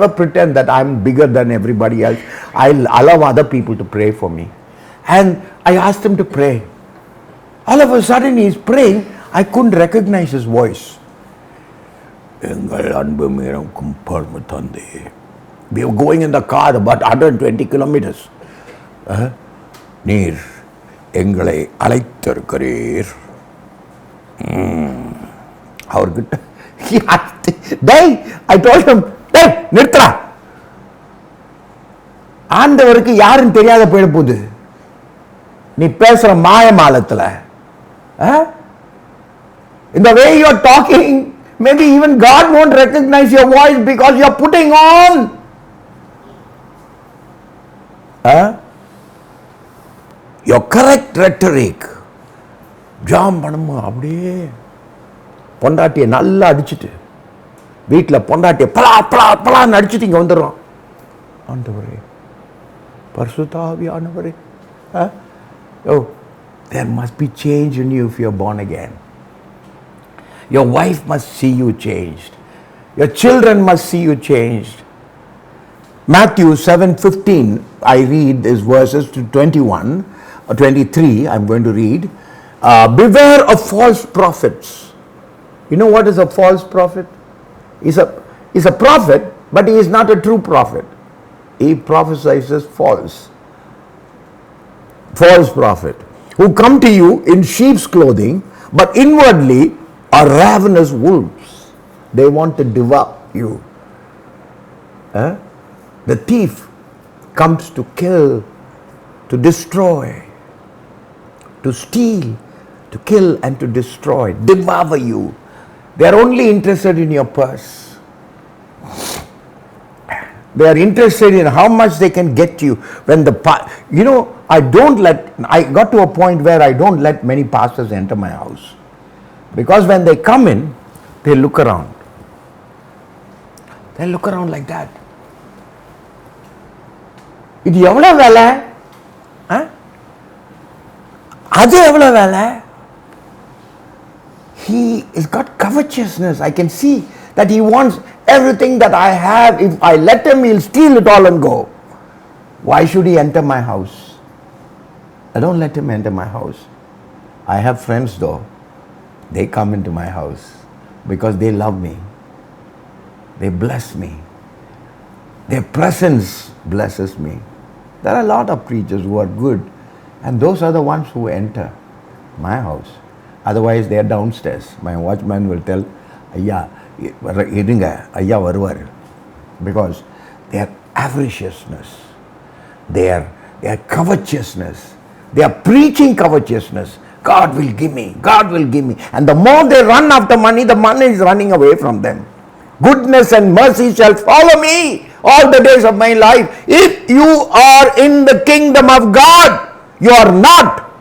Speaker 1: pretend that I'm bigger than everybody else. I allow other people to pray for me. And I asked him to pray. All of a sudden he's praying, I couldn't recognize his voice. We were going in the car about 120 kilometers. Neer, எங்களை அழைத்திருக்கிறீர். அவர்கிட்ட I told him, நிறுத்தா, ஆண்டவருக்கு யாருன்னு தெரியாத போயிட போகுது, நீ பேசுற மாயமாலத்துல. In the way you are talking, maybe even God won't recognize your voice because you are putting on. Your correct rhetoric. Jam பண்ணுமா அப்படியே பொண்டாட்டியை நல்லா அடிச்சுட்டு வீட்டில் பொண்டாட்டியை பலா பலா பலான்னு அடிச்சுட்டு இங்கே வந்துடுறோம். ஆண்டவரே, பரிசுத்தாவியானவரே. Oh, there must be change in you if you are born again. Your wife must see you changed. Your children must see you changed. Matthew 7:15, I read these verses to 21 or 23, I'm going to read. Beware of false prophets. You know what is a false prophet? He's a prophet, but he is not a true prophet. He prophesies false. False prophet. Who come to you in sheep's clothing, but inwardly are ravenous wolves. They want to devour you. The thief comes to kill, to destroy, to steal, to kill and to destroy, devour you. They are only interested in your purse. They are interested in how much they can get you. When I got to a point where I don't let many pastors enter my house. Because when they come in, they look around. They look around like that. இது எவ்வளவு வேலை? அது எவ்வளவு வேலை? He has got covetousness. I can see that he wants everything that I have. If I let him, he'll steal it all and go. Why should he enter my house? I don't let him enter my house. I have friends though. They come into my house because they love me. They bless me. Their presence blesses me. There are a lot of preachers who are good, and those are the ones who enter my house. Otherwise, they are downstairs. My watchman will tell, Ayya, irunga, Ayya varuvar. Because their avariciousness, their covetousness, they are preaching covetousness. God will give me, God will give me. And the more they run after money, the money is running away from them. Goodness and mercy shall follow me all the days of my life. If you are in the kingdom of God, you are not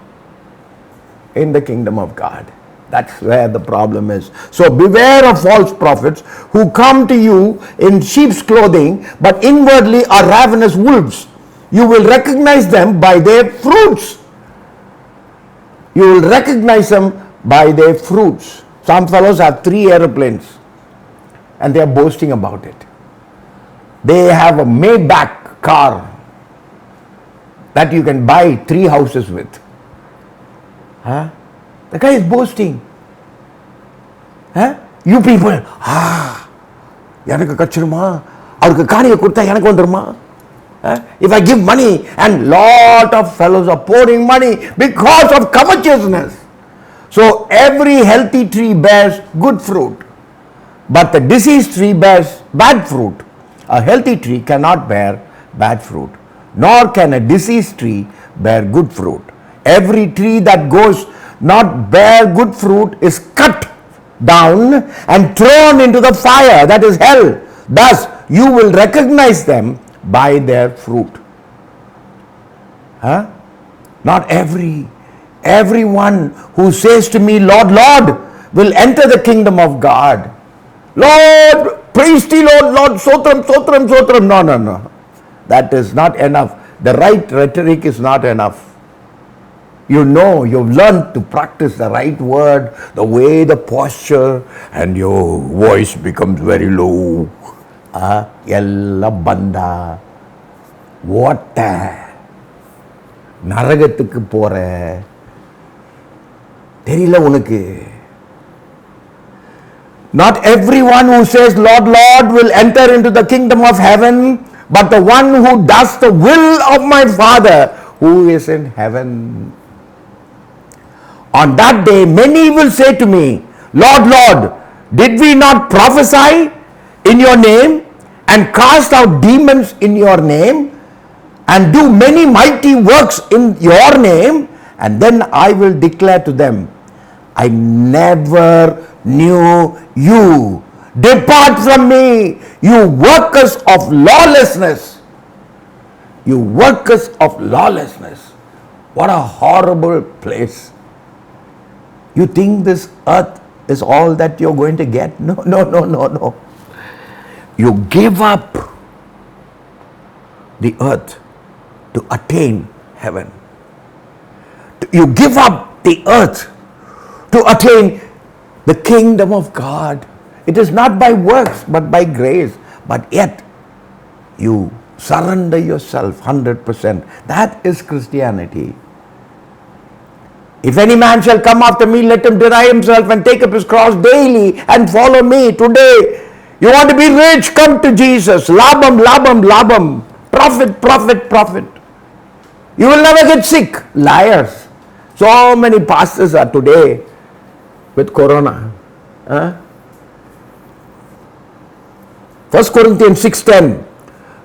Speaker 1: in the kingdom of God. That's where the problem is. So beware of false prophets who come to you in sheep's clothing, but inwardly are ravenous wolves. You will recognize them by their fruits. You will recognize them by their fruits. Some fellows have 3 aeroplanes and they are boasting about it. They have a Maybach car that you can buy 3 houses with. The guy is boasting. You people, எனக்கு கச்சிருமா அவருக்கு காணியை கொடுத்தா எனக்கு வந்துருமா? If I give money, and lot of fellows are pouring money because of covetousness. So every healthy tree bears good fruit, but the diseased tree bears bad fruit. A healthy tree cannot bear bad fruit, nor can a diseased tree bear good fruit. Every tree that goes not bear good fruit is cut down and thrown into the fire, that is hell. Thus you will recognize them by their fruit. Not everyone who says to me, Lord, Lord, will enter the kingdom of God. Lord, praise thee, Lord, Lord, sotram, sotram, sotram. No. That is not enough. The right rhetoric is not enough. You know, you've learned to practice the right word, the way, the posture, and your voice becomes very low. Ella banda. What? நரகத்துக்கு போற தெரியல உனக்கு. Not everyone who says Lord, Lord will enter into the kingdom of heaven, but the one who does the will of my Father who is in heaven. On that day many will say to me, Lord, Lord, did we not prophesy in your name and cast out demons in your name and do many mighty works in your name? And then I will declare to them, I never knew you. Depart from me, you workers of lawlessness. You workers of lawlessness. What a horrible place. You think this earth is all that you're going to get? No. You give up the earth to attain heaven. You give up the earth to attain the kingdom of God. It is not by works but by grace. But yet you surrender yourself 100%. That is Christianity. If any man shall come after me, let him deny himself and take up his cross daily and follow me. Today, you want to be rich, come to Jesus. Labam, labam, labam. Profit, profit, profit. You will never get sick. Liars. So many pastors are today with corona. 1 Corinthians 6:10.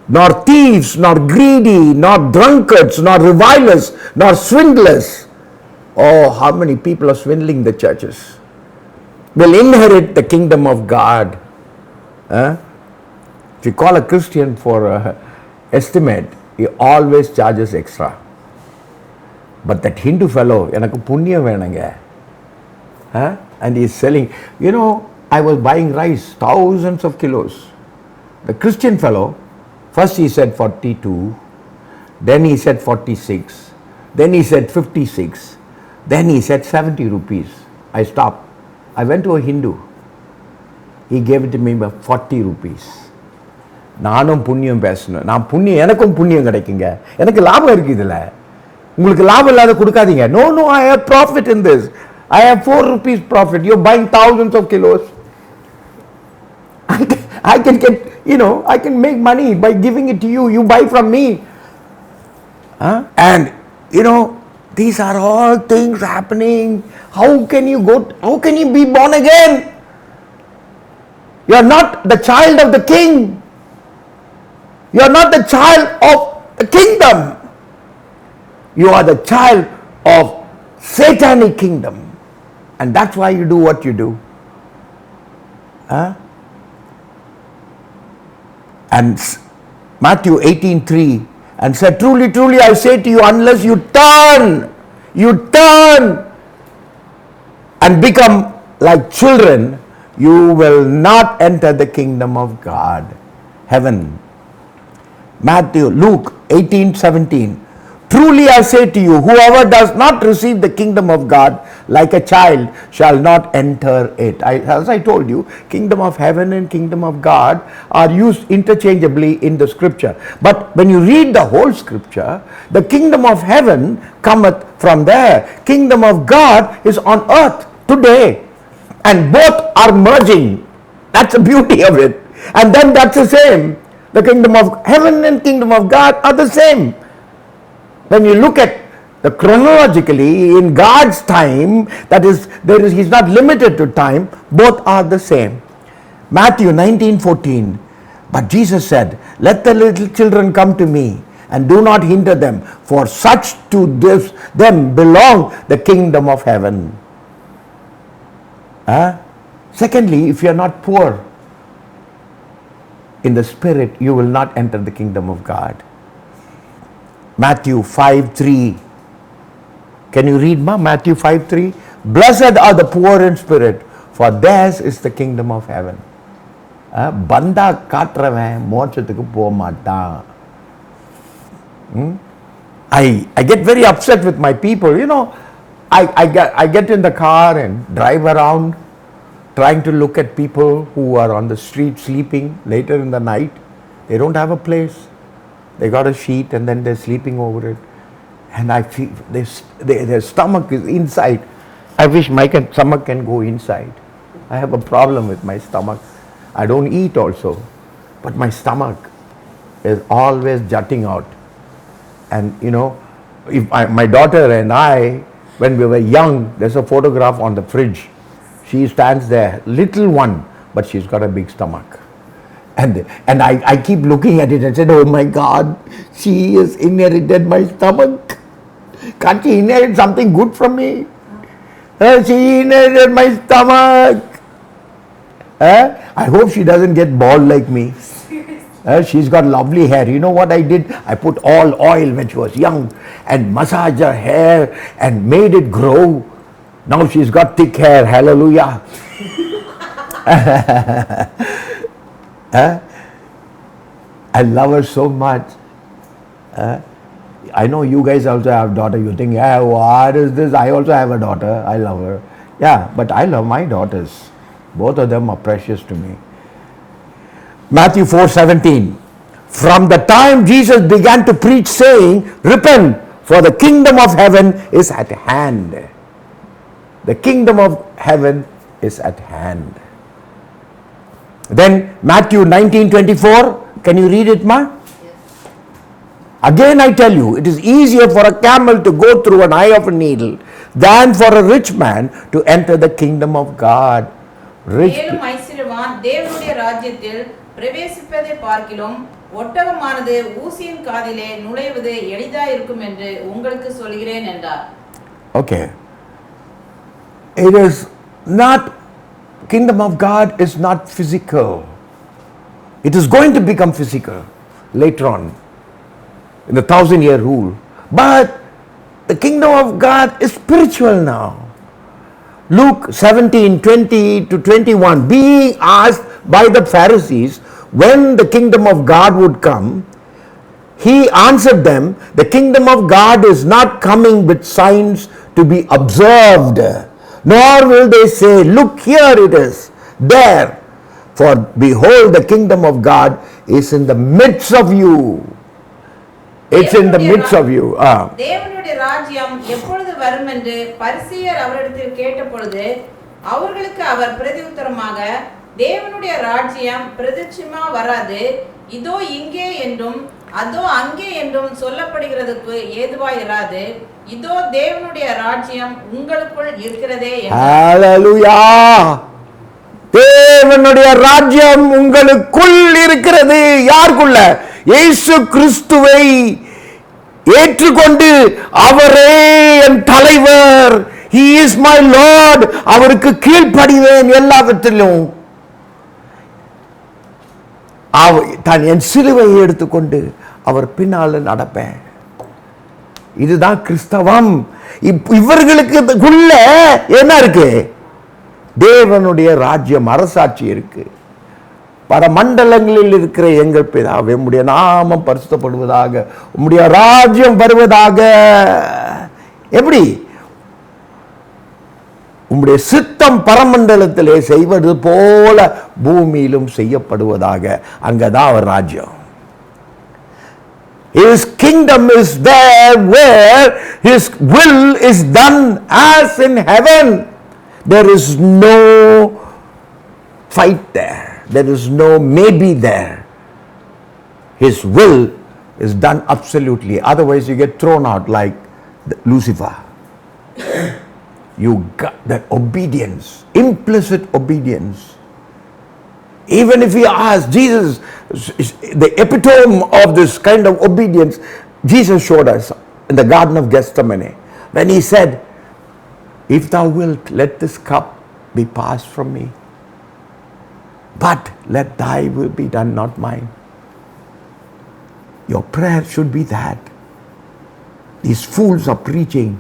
Speaker 1: nor thieves, nor greedy, nor drunkards, nor revilers, nor swindlers. Oh, how many people are swindling the churches? Will inherit the kingdom of God. Huh? If you call a Christian for estimate, he always charges extra. But that Hindu fellow, எனக்கு புண்ணியம் வேணுங்க. Huh? And he's selling, you know, I was buying rice, thousands of kilos. The Christian fellow, first he said 42, then he said 46, then he said 56, then he said 70 rupees. I stopped. I went to a Hindu. He gave it to me by 40 rupees. நானும் புண்ணியம் பேசணும். நான் புண்ணியம், எனக்கும் புண்ணியம் கிடைக்குங்க. எனக்கு லாபம் இருக்கு இதில். உங்களுக்கு லாபம் இல்லாத கொடுக்காதீங்க. No, I have profit in this. I have 4 rupees profit. You're buying thousands of kilos. I can get, I can make money by giving it to you. You buy from me. And, these are all things happening. How can you be born again? You are not the child of the king. You are not the child of the kingdom. You are the child of satanic kingdom. And that's why you do what you do. And Matthew 18:3, and said, truly, truly, I say to you, unless you turn and become like children, you will not enter the kingdom of God, heaven. Luke 18:17, truly I say to you, whoever does not receive the kingdom of God like a child shall not enter it. As I told you, kingdom of heaven and kingdom of God are used interchangeably in the scripture. But when you read the whole scripture, the kingdom of heaven cometh from there. Kingdom of God is on earth today. And both are merging. That's the beauty of it. And then that's the same. The kingdom of heaven and kingdom of God are the same. When you look at the chronologically in God's time, he's not limited to time, both are the same. Matthew 19:14, but Jesus said, let the little children come to me and do not hinder them, for such to them belong the kingdom of heaven. Secondly, if you are not poor in the spirit, you will not enter the kingdom of God. Matthew 5:3. Can you read Matthew 5:3? Blessed are the poor in spirit, for theirs is the kingdom of heaven. பந்தா காட்டுறவன் மோட்சத்துக்கு போக மாட்டான். I get very upset with my people. I get in the car and drive around trying to look at people who are on the street sleeping later in the night. They don't have a place. They got a sheet and then they're sleeping over it. And I feel their stomach is inside. I wish my stomach can go inside. I have a problem with my stomach. I don't eat also. But my stomach is always jutting out. And if my daughter and I, when we were young, there's a photograph on the fridge. She stands there, little one, but she's got a big stomach. And I keep looking at it and said, oh my God, she has inherited my stomach. Can't she inherit something good from me? She inherited my stomach. I hope she doesn't get bald like me. She's got lovely hair. You know what I did? I put all oil when she was young and massaged her hair and made it grow. Now she's got thick hair. Hallelujah. I love her so much. I know you guys also have daughter. You think, what is this? I also have a daughter. I love her. Yeah, but I love my daughters. Both of them are precious to me. Matthew 4:17. From the time Jesus began to preach, saying, repent, for the kingdom of heaven is at hand. The kingdom of heaven is at hand. Then Matthew 19:24. Can you read it, Ma? Again I tell you, it is easier for a camel to go through an eye of a needle than for a rich man to enter the kingdom of God.
Speaker 4: மேலும் ஐஸ்வர்யவான் தேவனுடைய ராஜ்யத்தில் பிரவேசிப்பதை பார்க்கிலும் ஒட்டகமானது ஊசியின் காதிலே நுழைவது எளிதாயிருக்கும் என்று உங்களுக்கு சொல்கிறேன் என்றார்.
Speaker 1: Okay. It is not, kingdom of God is not physical. It is going to become physical later on in the 1,000-year rule. But the kingdom of God is spiritual now. Luke 17:20-21, being asked by the Pharisees when the kingdom of God would come, he answered them, the kingdom of God is not coming with signs to be observed, nor will they say, look, here it is, there. For behold, the kingdom of God is in the midst of you. It's in the midst of you.
Speaker 4: தேவனுடைய ராஜ்யம் எப்பொழுது வரும் என்று பரிசேயர் அவரிடத்தில் கேட்டபொழுது அவர்களுக்கு அவர் பிரதியுத்தரமாக, தேவனுடைய ராஜ்யம் பிரதிட்சமா வராது, இதோ இங்கே என்றும் அதோ அங்கே என்றும் சொல்லப்படுகிறதுக்கு ஏதுவாயிராது, இதோ தேவனுடைய ராஜ்யம் உங்களுக்குள் இருக்கிறதே என்றார்.
Speaker 1: ஹalleluya. தேவனுடைய ராஜ்யம் உங்களுக்குள் இருக்கிறது. யாருக்குள்ள? இயேசு கிறிஸ்துவை ஏற்றுக்கொண்டு அவரே என் தலைவர், he is my lord, அவருக்கு கீழ்ப்படிவேன் எல்லாவற்றிலும், தான் என் சிலுவையை எடுத்துக்கொண்டு அவர் பின்னால நடப்பேன். இதுதான் கிறிஸ்தவம். இவர்களுக்குள்ள என்ன இருக்கு? தேவனுடைய ராஜ்யம், அரசாட்சி இருக்கு. பரமண்டலங்களில் இருக்கிற எங்கள் பிதாவே, உம்முடைய நாமம் பரிசுத்தப்படுவதாக, உம்முடைய ராஜ்யம் வருவதாக. எப்படி? உம்முடைய சித்தம் பரமண்டலத்திலே செய்வது போல பூமியிலும் செய்யப்படுவதாக. அங்கதான் அவர் ராஜ்யம். His kingdom is there where his will is done as in heaven. There is no fight there. There is no maybe there. His will is done absolutely. Otherwise you get thrown out like Lucifer. You got that obedience, implicit obedience. Even if he asked, Jesus, the epitome of this kind of obedience, Jesus showed us in the Garden of Gethsemane when he said, if thou wilt, let this cup be passed from me, but let thy will be done, not mine. Your prayer should be that. These fools are preaching,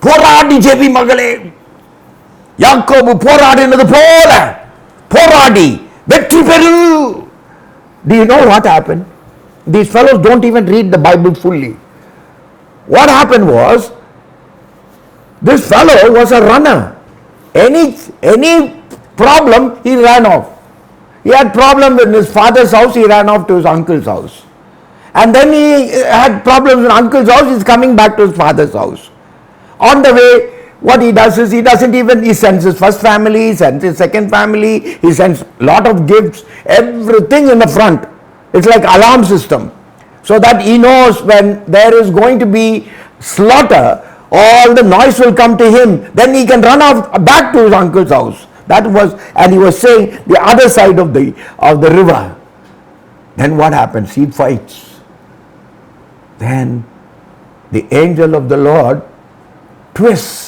Speaker 1: போராடி JP மகளே, யாக்கோபு போராடினது போல போராடி வெற்றி பெறு. Do you know what happened? These fellows don't even read the Bible fully. What happened was, this fellow was a runner. Any problem, he ran off. He had problem in his father's house, he ran off to his uncle's house. And then he had problems in uncle's house, he's coming back to his father's house. On the way, what he does is, he sends his first family, he sends his second family, he sends lot of gifts, everything in the front. It's like alarm system. So that he knows when there is going to be slaughter, all the noise will come to him, then he can run off back to his uncle's house. That was, and he was saying the other side of the river. Then what happens? He fights. Then the angel of the Lord twists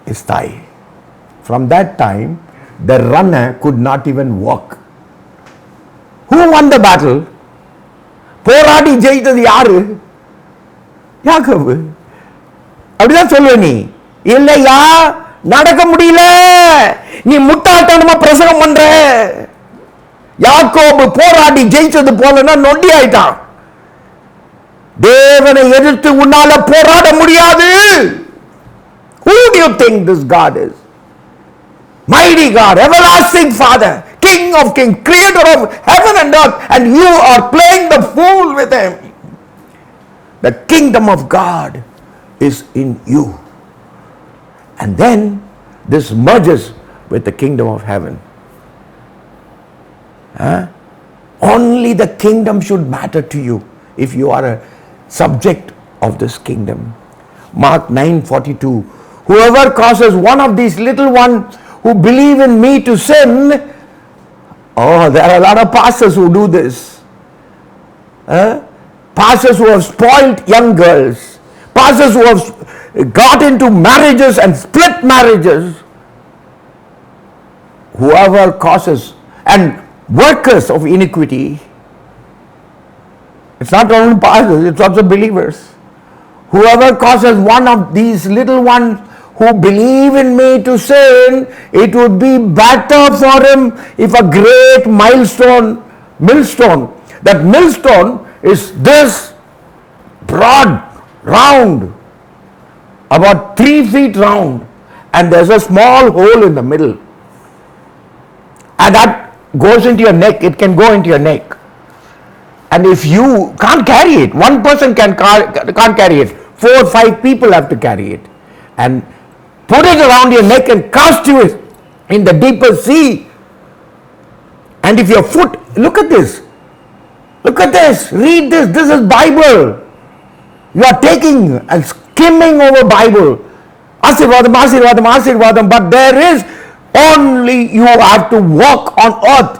Speaker 1: his thigh. From that time, the runner could not even walk. Who won the battle? போராடி ஜெயித்தது யாரு? யாக்கோபு. அப்படிதான் சொல்லுவ நீ. இல்லையா, நடக்க முடியல, நீ முட்டாள்தனமா பிரசங்கம் பண்ற. யாக்கோபு போராடி ஜெயிச்சது போலன்னா நொண்டி ஆயிட்டான். தேவனை எதிர்த்து உன்னால போராட முடியாது. Who do you think this God is? Mighty God, everlasting Father, King of kings, creator of heaven and earth, and you are playing the fool with him. The kingdom of God is in you. And then this merges with the kingdom of heaven. Only the kingdom should matter to you if you are a subject of this kingdom. Mark 9:42, whoever causes one of these little ones who believe in me to sin, Oh, there are a lot of pastors who do this. Pastors who have spoiled young girls. Pastors who have got into marriages and split marriages. Whoever causes, and workers of iniquity. It's not only pastors, it's also believers. Whoever causes one of these little ones who believe in me to sin, it would be better for him if a great millstone, that millstone is this broad, round, about 3 feet round, and there's a small hole in the middle. And that goes into your neck, it can go into your neck. And if you can't carry it, one person can't carry it, 4 or 5 people have to carry it. And put it around your neck and cast you in the deeper sea. And if your foot, look at this, read this is Bible. You are taking and skimming over Bible. Asirvadam, but there is only you have to walk on earth.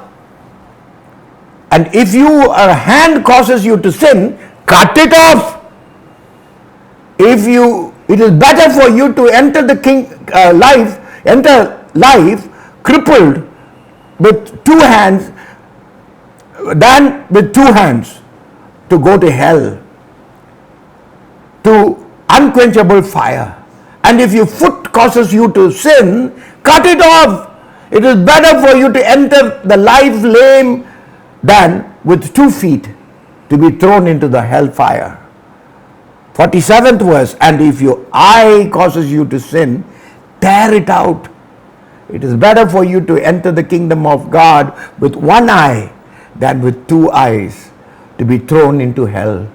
Speaker 1: And if a hand causes you to sin, cut it off. It is better for you to enter life crippled with 2 hands than with 2 hands to go to hell, to unquenchable fire. And if your foot causes you to sin, cut it off. It is better for you to enter the life lame than with 2 feet to be thrown into the hellfire. 47th verse, and if your eye causes you to sin, tear it out. It is better for you to enter the kingdom of God with 1 eye than with 2 eyes to be thrown into hell,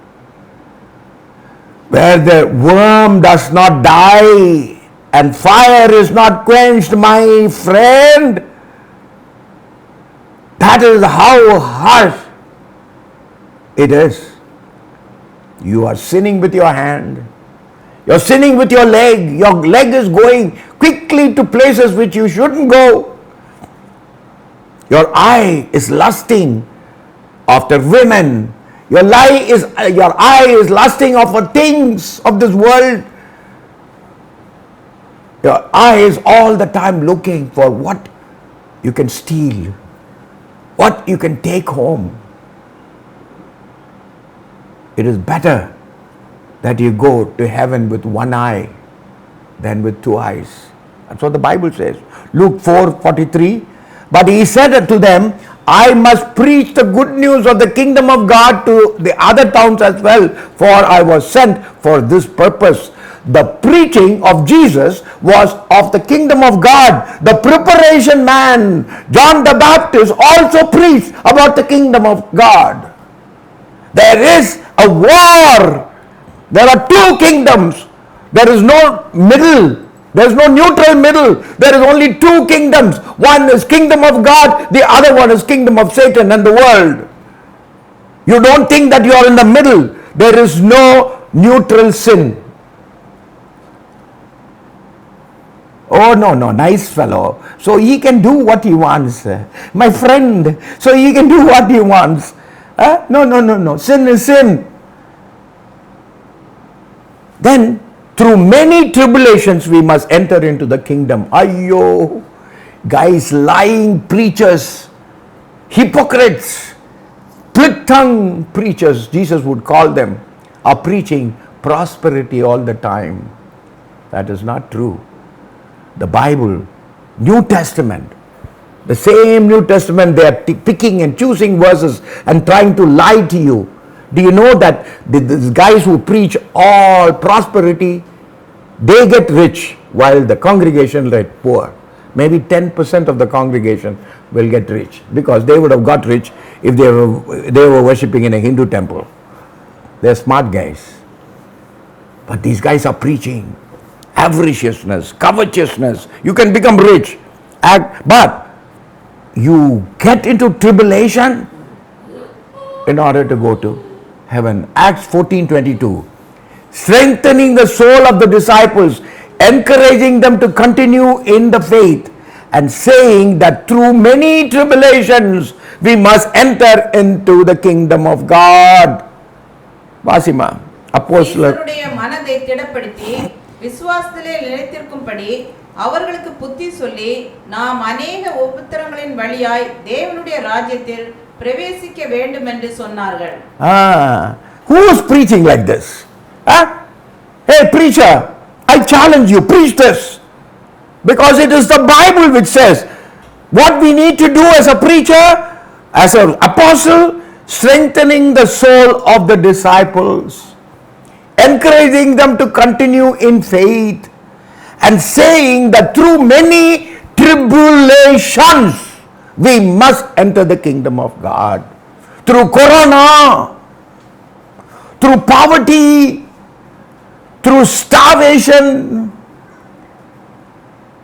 Speaker 1: where the worm does not die and fire is not quenched, my friend. That is how harsh it is. You are sinning with your hand. You are sinning with your leg. Your leg is going quickly to places which you shouldn't go. Your eye is lusting after women. Your eye is lusting after things of this world. Your eye is all the time looking for what you can steal, what you can take home. It is better that you go to heaven with 1 eye than with 2 eyes. That's what the Bible says. Luke 4:43. But he said to them, I must preach the good news of the kingdom of God to the other towns as well, for I was sent for this purpose. The preaching of Jesus was of the kingdom of God. The preparation man, John the Baptist, also preached about the kingdom of God. There is a war. There are 2 kingdoms. There is no middle. There is no neutral middle. There is only 2 kingdoms. One is kingdom of God. The other one is kingdom of Satan and the world. You don't think that you are in the middle. There is no neutral sin. Oh, no, nice fellow. So he can do what he wants. My friend, so he can do what he wants. No. Sin is sin. Then, through many tribulations, we must enter into the kingdom. Ayyo, guys, lying preachers, hypocrites, split-tongued preachers, Jesus would call them, are preaching prosperity all the time. That is not true. The Bible, New Testament, the same New Testament, they are picking and choosing verses and trying to lie to you. Do you know that these guys who preach all prosperity, they get rich while the congregation get poor? Maybe 10% of the congregation will get rich, because they would have got rich if they were worshipping in a Hindu temple. They're smart guys. But these guys are preaching avariciousness, covetousness. You can become rich, but you get into tribulation in order to go to heaven. Acts 14:22. Strengthening the soul of the disciples, encouraging them to continue in the faith, and saying that through many tribulations we must enter into the kingdom of God. Wasima அப்போஸ்தலர்
Speaker 4: ஈசனுடைய மனதை திடப்படுத்தி விசுவாசத்திலே நிலைத்திருக்கும்படி அவர்களுக்கு புத்தி சொல்லி நாம் அநேக உபத்திரங்களின் வழியாய் தேவனுடைய ராஜ்யத்தில் பிரவேசிக்க வேண்டும் என்று சொன்னார்கள்.
Speaker 1: Who is preaching like this? Hey preacher, I challenge you, preach this. Because it is the Bible which says what we need to do as a preacher, as an apostle, strengthening the soul of the disciples, encouraging them to continue in faith, and saying that through many tribulations we must enter the kingdom of God. Through corona, through poverty, through starvation.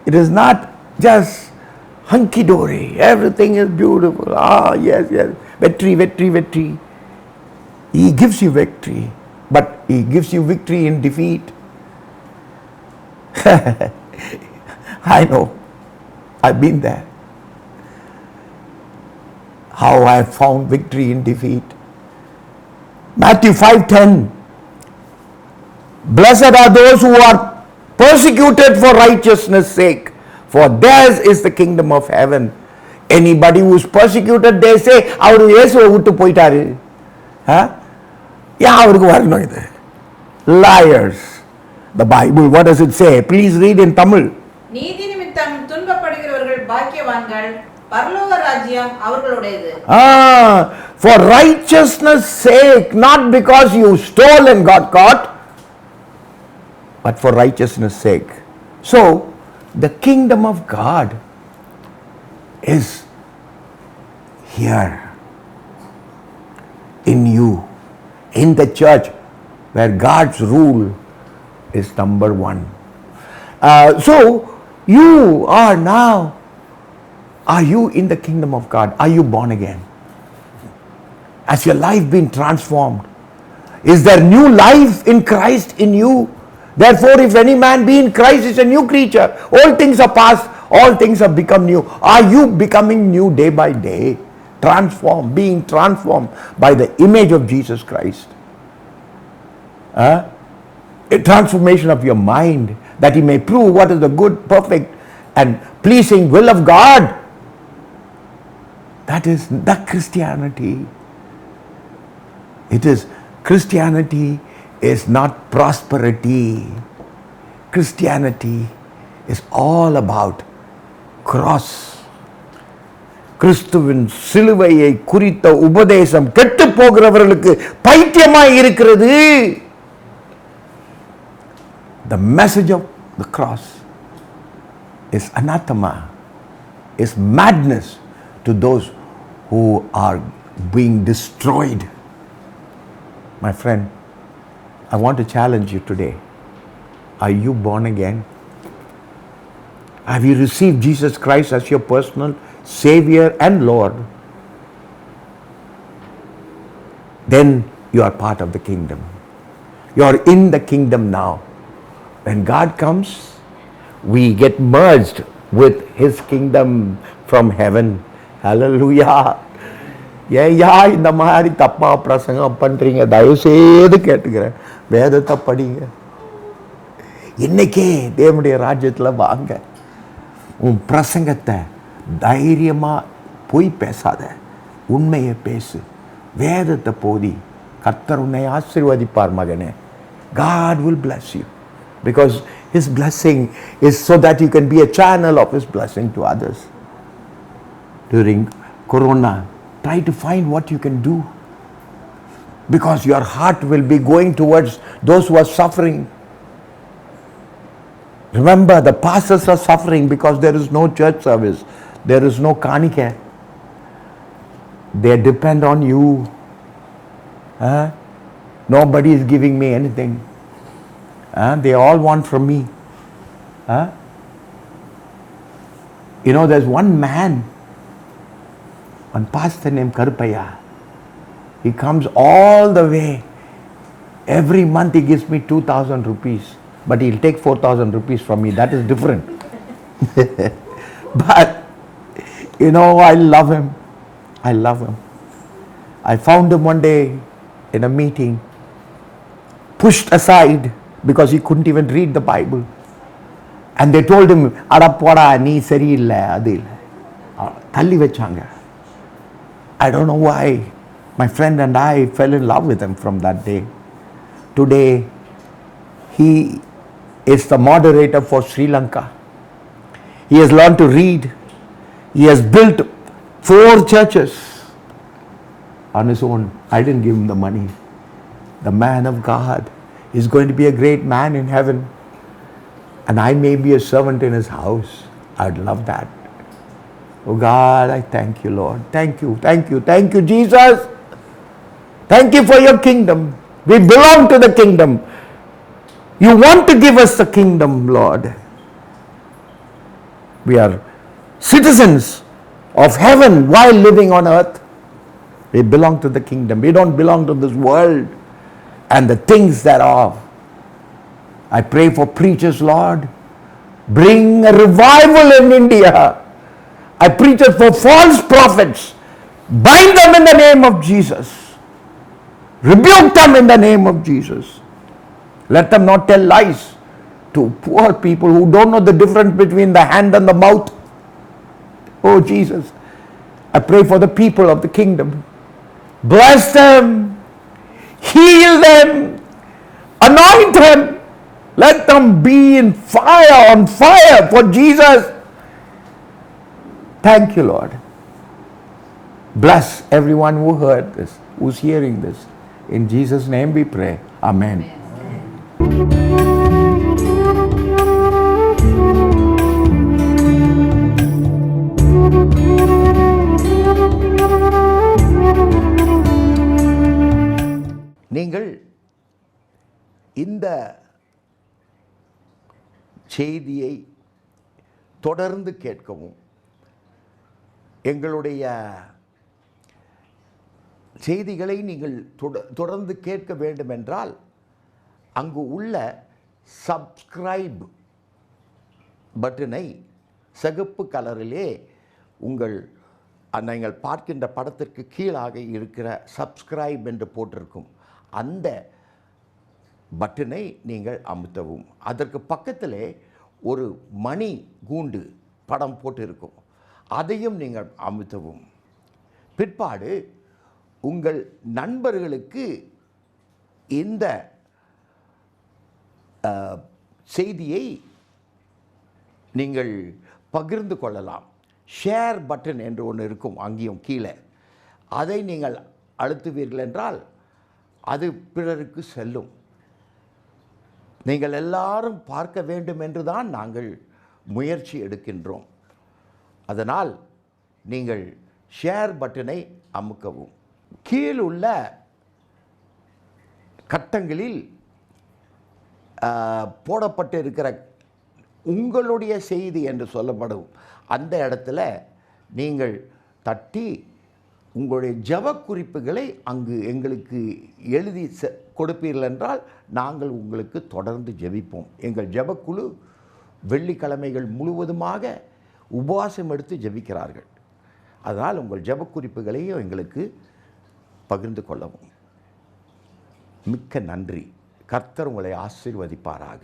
Speaker 1: It is not just hunky-dory. Everything is beautiful. Yes. Victory. He gives you victory. But He gives you victory in defeat. I know. I've been there. How I found victory in defeat. Matthew 5:10. Blessed are those who are persecuted for righteousness' sake, for theirs is the kingdom of heaven. Anybody who is persecuted, they say, அவரு இயேசுவை விட்டு போயிட்டாரு. ஏன் அவருக்கு வரணும் இது? Liars. The Bible, what does it say? Please read in Tamil.
Speaker 4: நீதி நிமித்தம் துன்பப்படுகிறவர்கள் பாக்கியவான்கள், பரலோக ராஜ்யம் அவர்களுடையது.
Speaker 1: For righteousness' sake, not because you stole and got caught, but for righteousness' sake. So, the kingdom of God is here in you, in the church, where God's rule is number one. So, you are now, are you in the kingdom of God? Are you born again? Has your life been transformed? Is there new life in Christ in you? Therefore, if any man be in Christ, is a new creature. All things are past, all things have become new. Are you becoming new day by day? Transformed, being transformed by the image of Jesus Christ. A transformation of your mind, that He may prove what is the good, perfect, and pleasing will of God. That is the Christianity. It is Christianity is not prosperity. Christianity is all about cross. கிறிஸ்துவின் சிலுவையை குறித்த உபதேசம் கெட்டு போகிறவர்களுக்கு பைத்தியமாய் இருக்கிறது. The message of the cross is anathema, is madness to those who are being destroyed. My friend, I want to challenge you today. Are you born again? Have you received Jesus Christ as your personal Savior and Lord? Then you are part of the kingdom. You are in the kingdom now. When God comes, we get merged with His kingdom from heaven. Hallelujah. ஏயா இந்த மாதிரி தப்பா பிரசங்கம் பண்றீங்க? தயவு செய்து கேட்டுக்கிறேன், வேதத்தை படிங்க. இன்னைக்கே தேவனுடைய ராஜ்யத்தில் வாங்க. உன் பிரசங்கத்தை தைரியமா போய் பேசாத, உண்மையை பேசு, வேதத்தை போதி. கர்த்தர் உன்னை ஆசீர்வதிப்பார் மகனே. God will bless you, because His blessing is so that you can be a channel of His blessing to others. During Corona, try to find what you can do, because your heart will be going towards those who are suffering. Remember, the pastors are suffering because there is no church service, there is no kanike. They depend on you. Nobody is giving me anything. They all want from me. You know, there's one man, one pastor named Karupaya. He comes all the way. Every month he gives me 2,000 rupees. But he'll take 4,000 rupees from me. That is different. But, I love him. I love him. I found him one day in a meeting, pushed aside because he couldn't even read the Bible. And they told him, "Adapoda, nee seri illa, adu illa." Thalli vechanga. I don't know why. My friend and I fell in love with him from that day. Today, he is the moderator for Sri Lanka. He has learned to read. He has built 4 churches on his own. I didn't give him the money. The man of God is going to be a great man in heaven. And I may be a servant in his house. I'd love that. Oh God, I thank you, Lord. Thank you, thank you, thank you, Jesus. Thank you for your kingdom. We belong to the kingdom. You want to give us the kingdom, Lord. We are citizens of heaven while living on earth. We belong to the kingdom. We don't belong to this world and the things thereof. I pray for preachers, Lord. Bring a revival in India. I preach it for false prophets. Bind them in the name of Jesus. Rebuke them in the name of Jesus. Let them not tell lies to poor people who don't know the difference between the hand and the mouth. Oh Jesus, I pray for the people of the kingdom. Bless them. Heal them. Anoint them. Let them be on fire for Jesus. Thank you, Lord. Bless everyone who heard this, who's hearing this. In Jesus' name we pray. Amen. நீங்கள் இந்த செய்தியை தொடர்ந்து கேட்கவும், எங்களுடைய செய்திகளை நீங்கள் தொடர்ந்து கேட்க வேண்டுமென்றால் அங்கு உள்ள சப்ஸ்கிரைப் பட்டனை சிகப்பு கலரிலே நீங்கள் பார்க்கின்ற படத்திற்கு கீழாக இருக்கிற சப்ஸ்கிரைப் என்று போட்டிருக்கும் அந்த பட்டனை நீங்கள் அமுத்தவும். அதற்கு பக்கத்திலே ஒரு மணி கூண்டு படம் போட்டு இருக்கும், அதையும் நீங்கள் அமுத்தவும். பிற்பாடு உங்கள் நண்பர்களுக்கு இந்த செய்தியை நீங்கள் பகிர்ந்து கொள்ளலாம். ஷேர் பட்டன் என்று ஒன்று இருக்கும் அங்கேயும் கீழே, அதை நீங்கள் அழுத்துவீர்கள் என்றால் அது பிறருக்கு செல்லும். நீங்கள் எல்லாரும் பார்க்க வேண்டும் என்று தான் நாங்கள் முயற்சி எடுக்கின்றோம். அதனால் நீங்கள் ஷேர் பட்டனை அமுக்கவும். கீழுள்ள கட்டங்களில் போடப்பட்டு இருக்கிற உங்களுடைய செய்தி என்று சொல்லப்படும் அந்த இடத்துல நீங்கள் தட்டி உங்களுடைய ஜெப குறிப்புகளை அங்கு எங்களுக்கு எழுதி கொடுப்பீர்கள் என்றால் நாங்கள் உங்களுக்கு தொடர்ந்து ஜெபிப்போம். எங்கள் ஜெபக்குழு வெள்ளிக்கிழமைகள் முழுவதுமாக உபவாசம் எடுத்து ஜெபிக்கிறார்கள். அதனால் உங்கள் ஜெப குறிப்புகளையும் எங்களுக்கு பகிர்ந்து கொள்ளவும். மிக்க நன்றி. கர்த்தர் உங்களை ஆசீர்வதிப்பாராக.